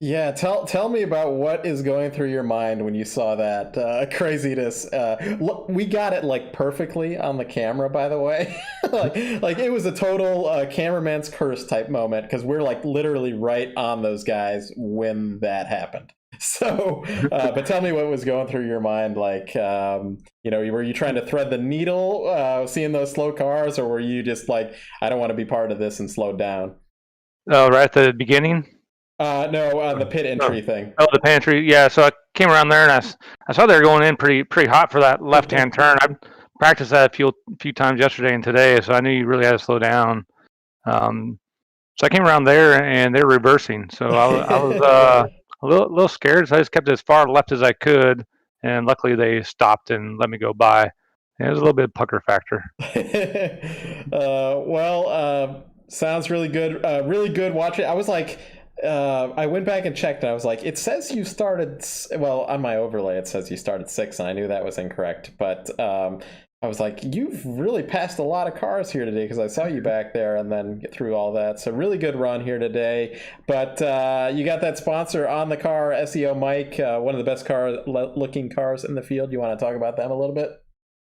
Speaker 1: Yeah, tell me about what is going through your mind when you saw that craziness. Look, we got it like perfectly on the camera, by the way. like it was a total cameraman's curse type moment because we're like literally right on those guys when that happened. So, but tell me what was going through your mind. Like, were you trying to thread the needle, seeing those slow cars, or were you just like, I don't want to be part of this and slow down?
Speaker 6: Oh, right at the beginning.
Speaker 1: No, the pit entry thing.
Speaker 6: Oh, the pantry. Yeah, so I came around there and I saw they were going in pretty hot for that left-hand turn. I practiced that a few times yesterday and today, so I knew you really had to slow down. So I came around there and they're reversing. So I was a little scared, so I just kept as far left as I could, and luckily they stopped and let me go by. And it was a little bit of pucker factor.
Speaker 1: Sounds really good. Really good watching. I was like, I went back and checked, and I was like, it says you started, well, on my overlay, it says you started 6th, and I knew that was incorrect. But I was like, you've really passed a lot of cars here today because I saw you back there and then get through all that. So really good run here today. But you got that sponsor on the car, SEO Mike, one of the best looking cars in the field. You want to talk about them a little bit?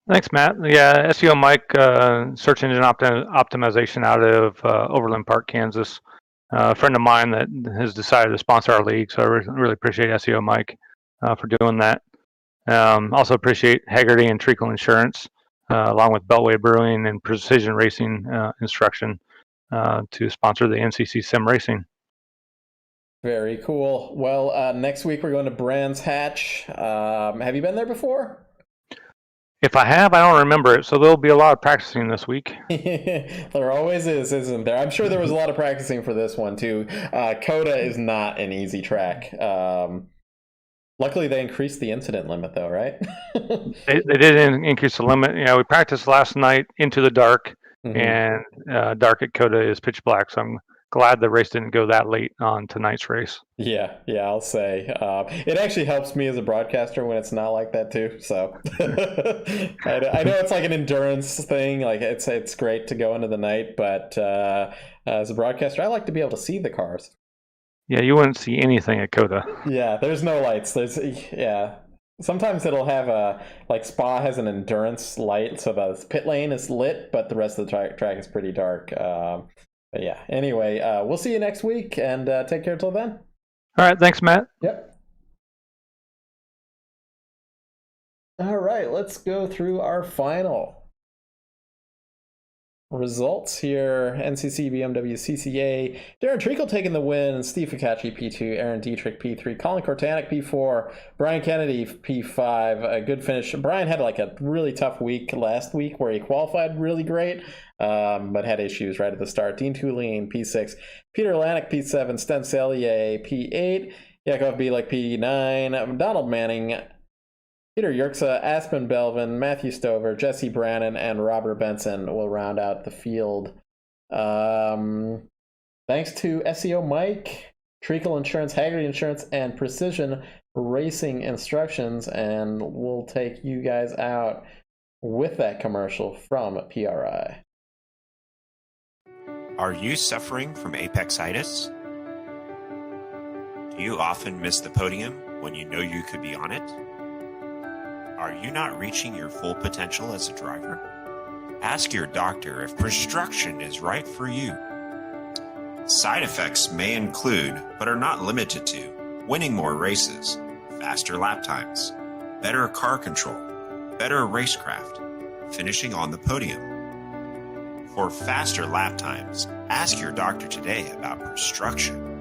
Speaker 6: Thanks, Matt. Yeah, SEO Mike, search engine optimization out of Overland Park, Kansas. A friend of mine that has decided to sponsor our league, so I really appreciate SEO Mike for doing that. Also appreciate Hagerty and Treakle Insurance, along with Beltway Brewing and Precision Racing Instruction to sponsor the NCC Sim Racing.
Speaker 1: Very cool. Well, next week we're going to Brands Hatch. Have you been there before?
Speaker 6: If I have, I don't remember it, so there'll be a lot of practicing this week.
Speaker 1: There always is, isn't there? I'm sure there was a lot of practicing for this one, too. COTA is not an easy track. Luckily, they increased the incident limit, though, right?
Speaker 6: They did increase the limit. We practiced last night into the dark, and dark at COTA is pitch black, so I'm glad the race didn't go that late on tonight's race.
Speaker 1: Yeah, I'll say. It actually helps me as a broadcaster when it's not like that, too. So I know it's like an endurance thing. Like it's great to go into the night, but as a broadcaster, I like to be able to see the cars.
Speaker 6: Yeah, you wouldn't see anything at COTA.
Speaker 1: Yeah, there's no lights. Sometimes it'll have like Spa has an endurance light, so the pit lane is lit, but the rest of the track is pretty dark. But yeah, anyway, we'll see you next week, and take care till then.
Speaker 6: All right, thanks, Matt.
Speaker 1: Yep. All right, let's go through our final results here. NCC BMW CCA. Darren Treakle taking the win. Steve Ficacci P2. Aaron Dietrich P3. Colin Kortanek P4. Brian Kennedy P5. A good finish. Brian had like a really tough week last week where he qualified really great, but had issues right at the start. Dean Tulane P6. Peter Lanik P7. Sten Sellier P8. Yakov Bielek P9. Donald Manning, Peter Yerksa, Aspen Belvin, Matthew Stover, Jesse Brannon, and Robert Benson will round out the field. Thanks to SEO Mike, Treakle Insurance, Hagerty Insurance, and Precision Racing Instructions, and we'll take you guys out with that commercial from PRI.
Speaker 2: Are you suffering from apexitis? Do you often miss the podium when you know you could be on it? Are you not reaching your full potential as a driver? Ask your doctor if construction is right for you. Side effects may include, but are not limited to, winning more races, faster lap times, better car control, better racecraft, finishing on the podium. For faster lap times, ask your doctor today about construction.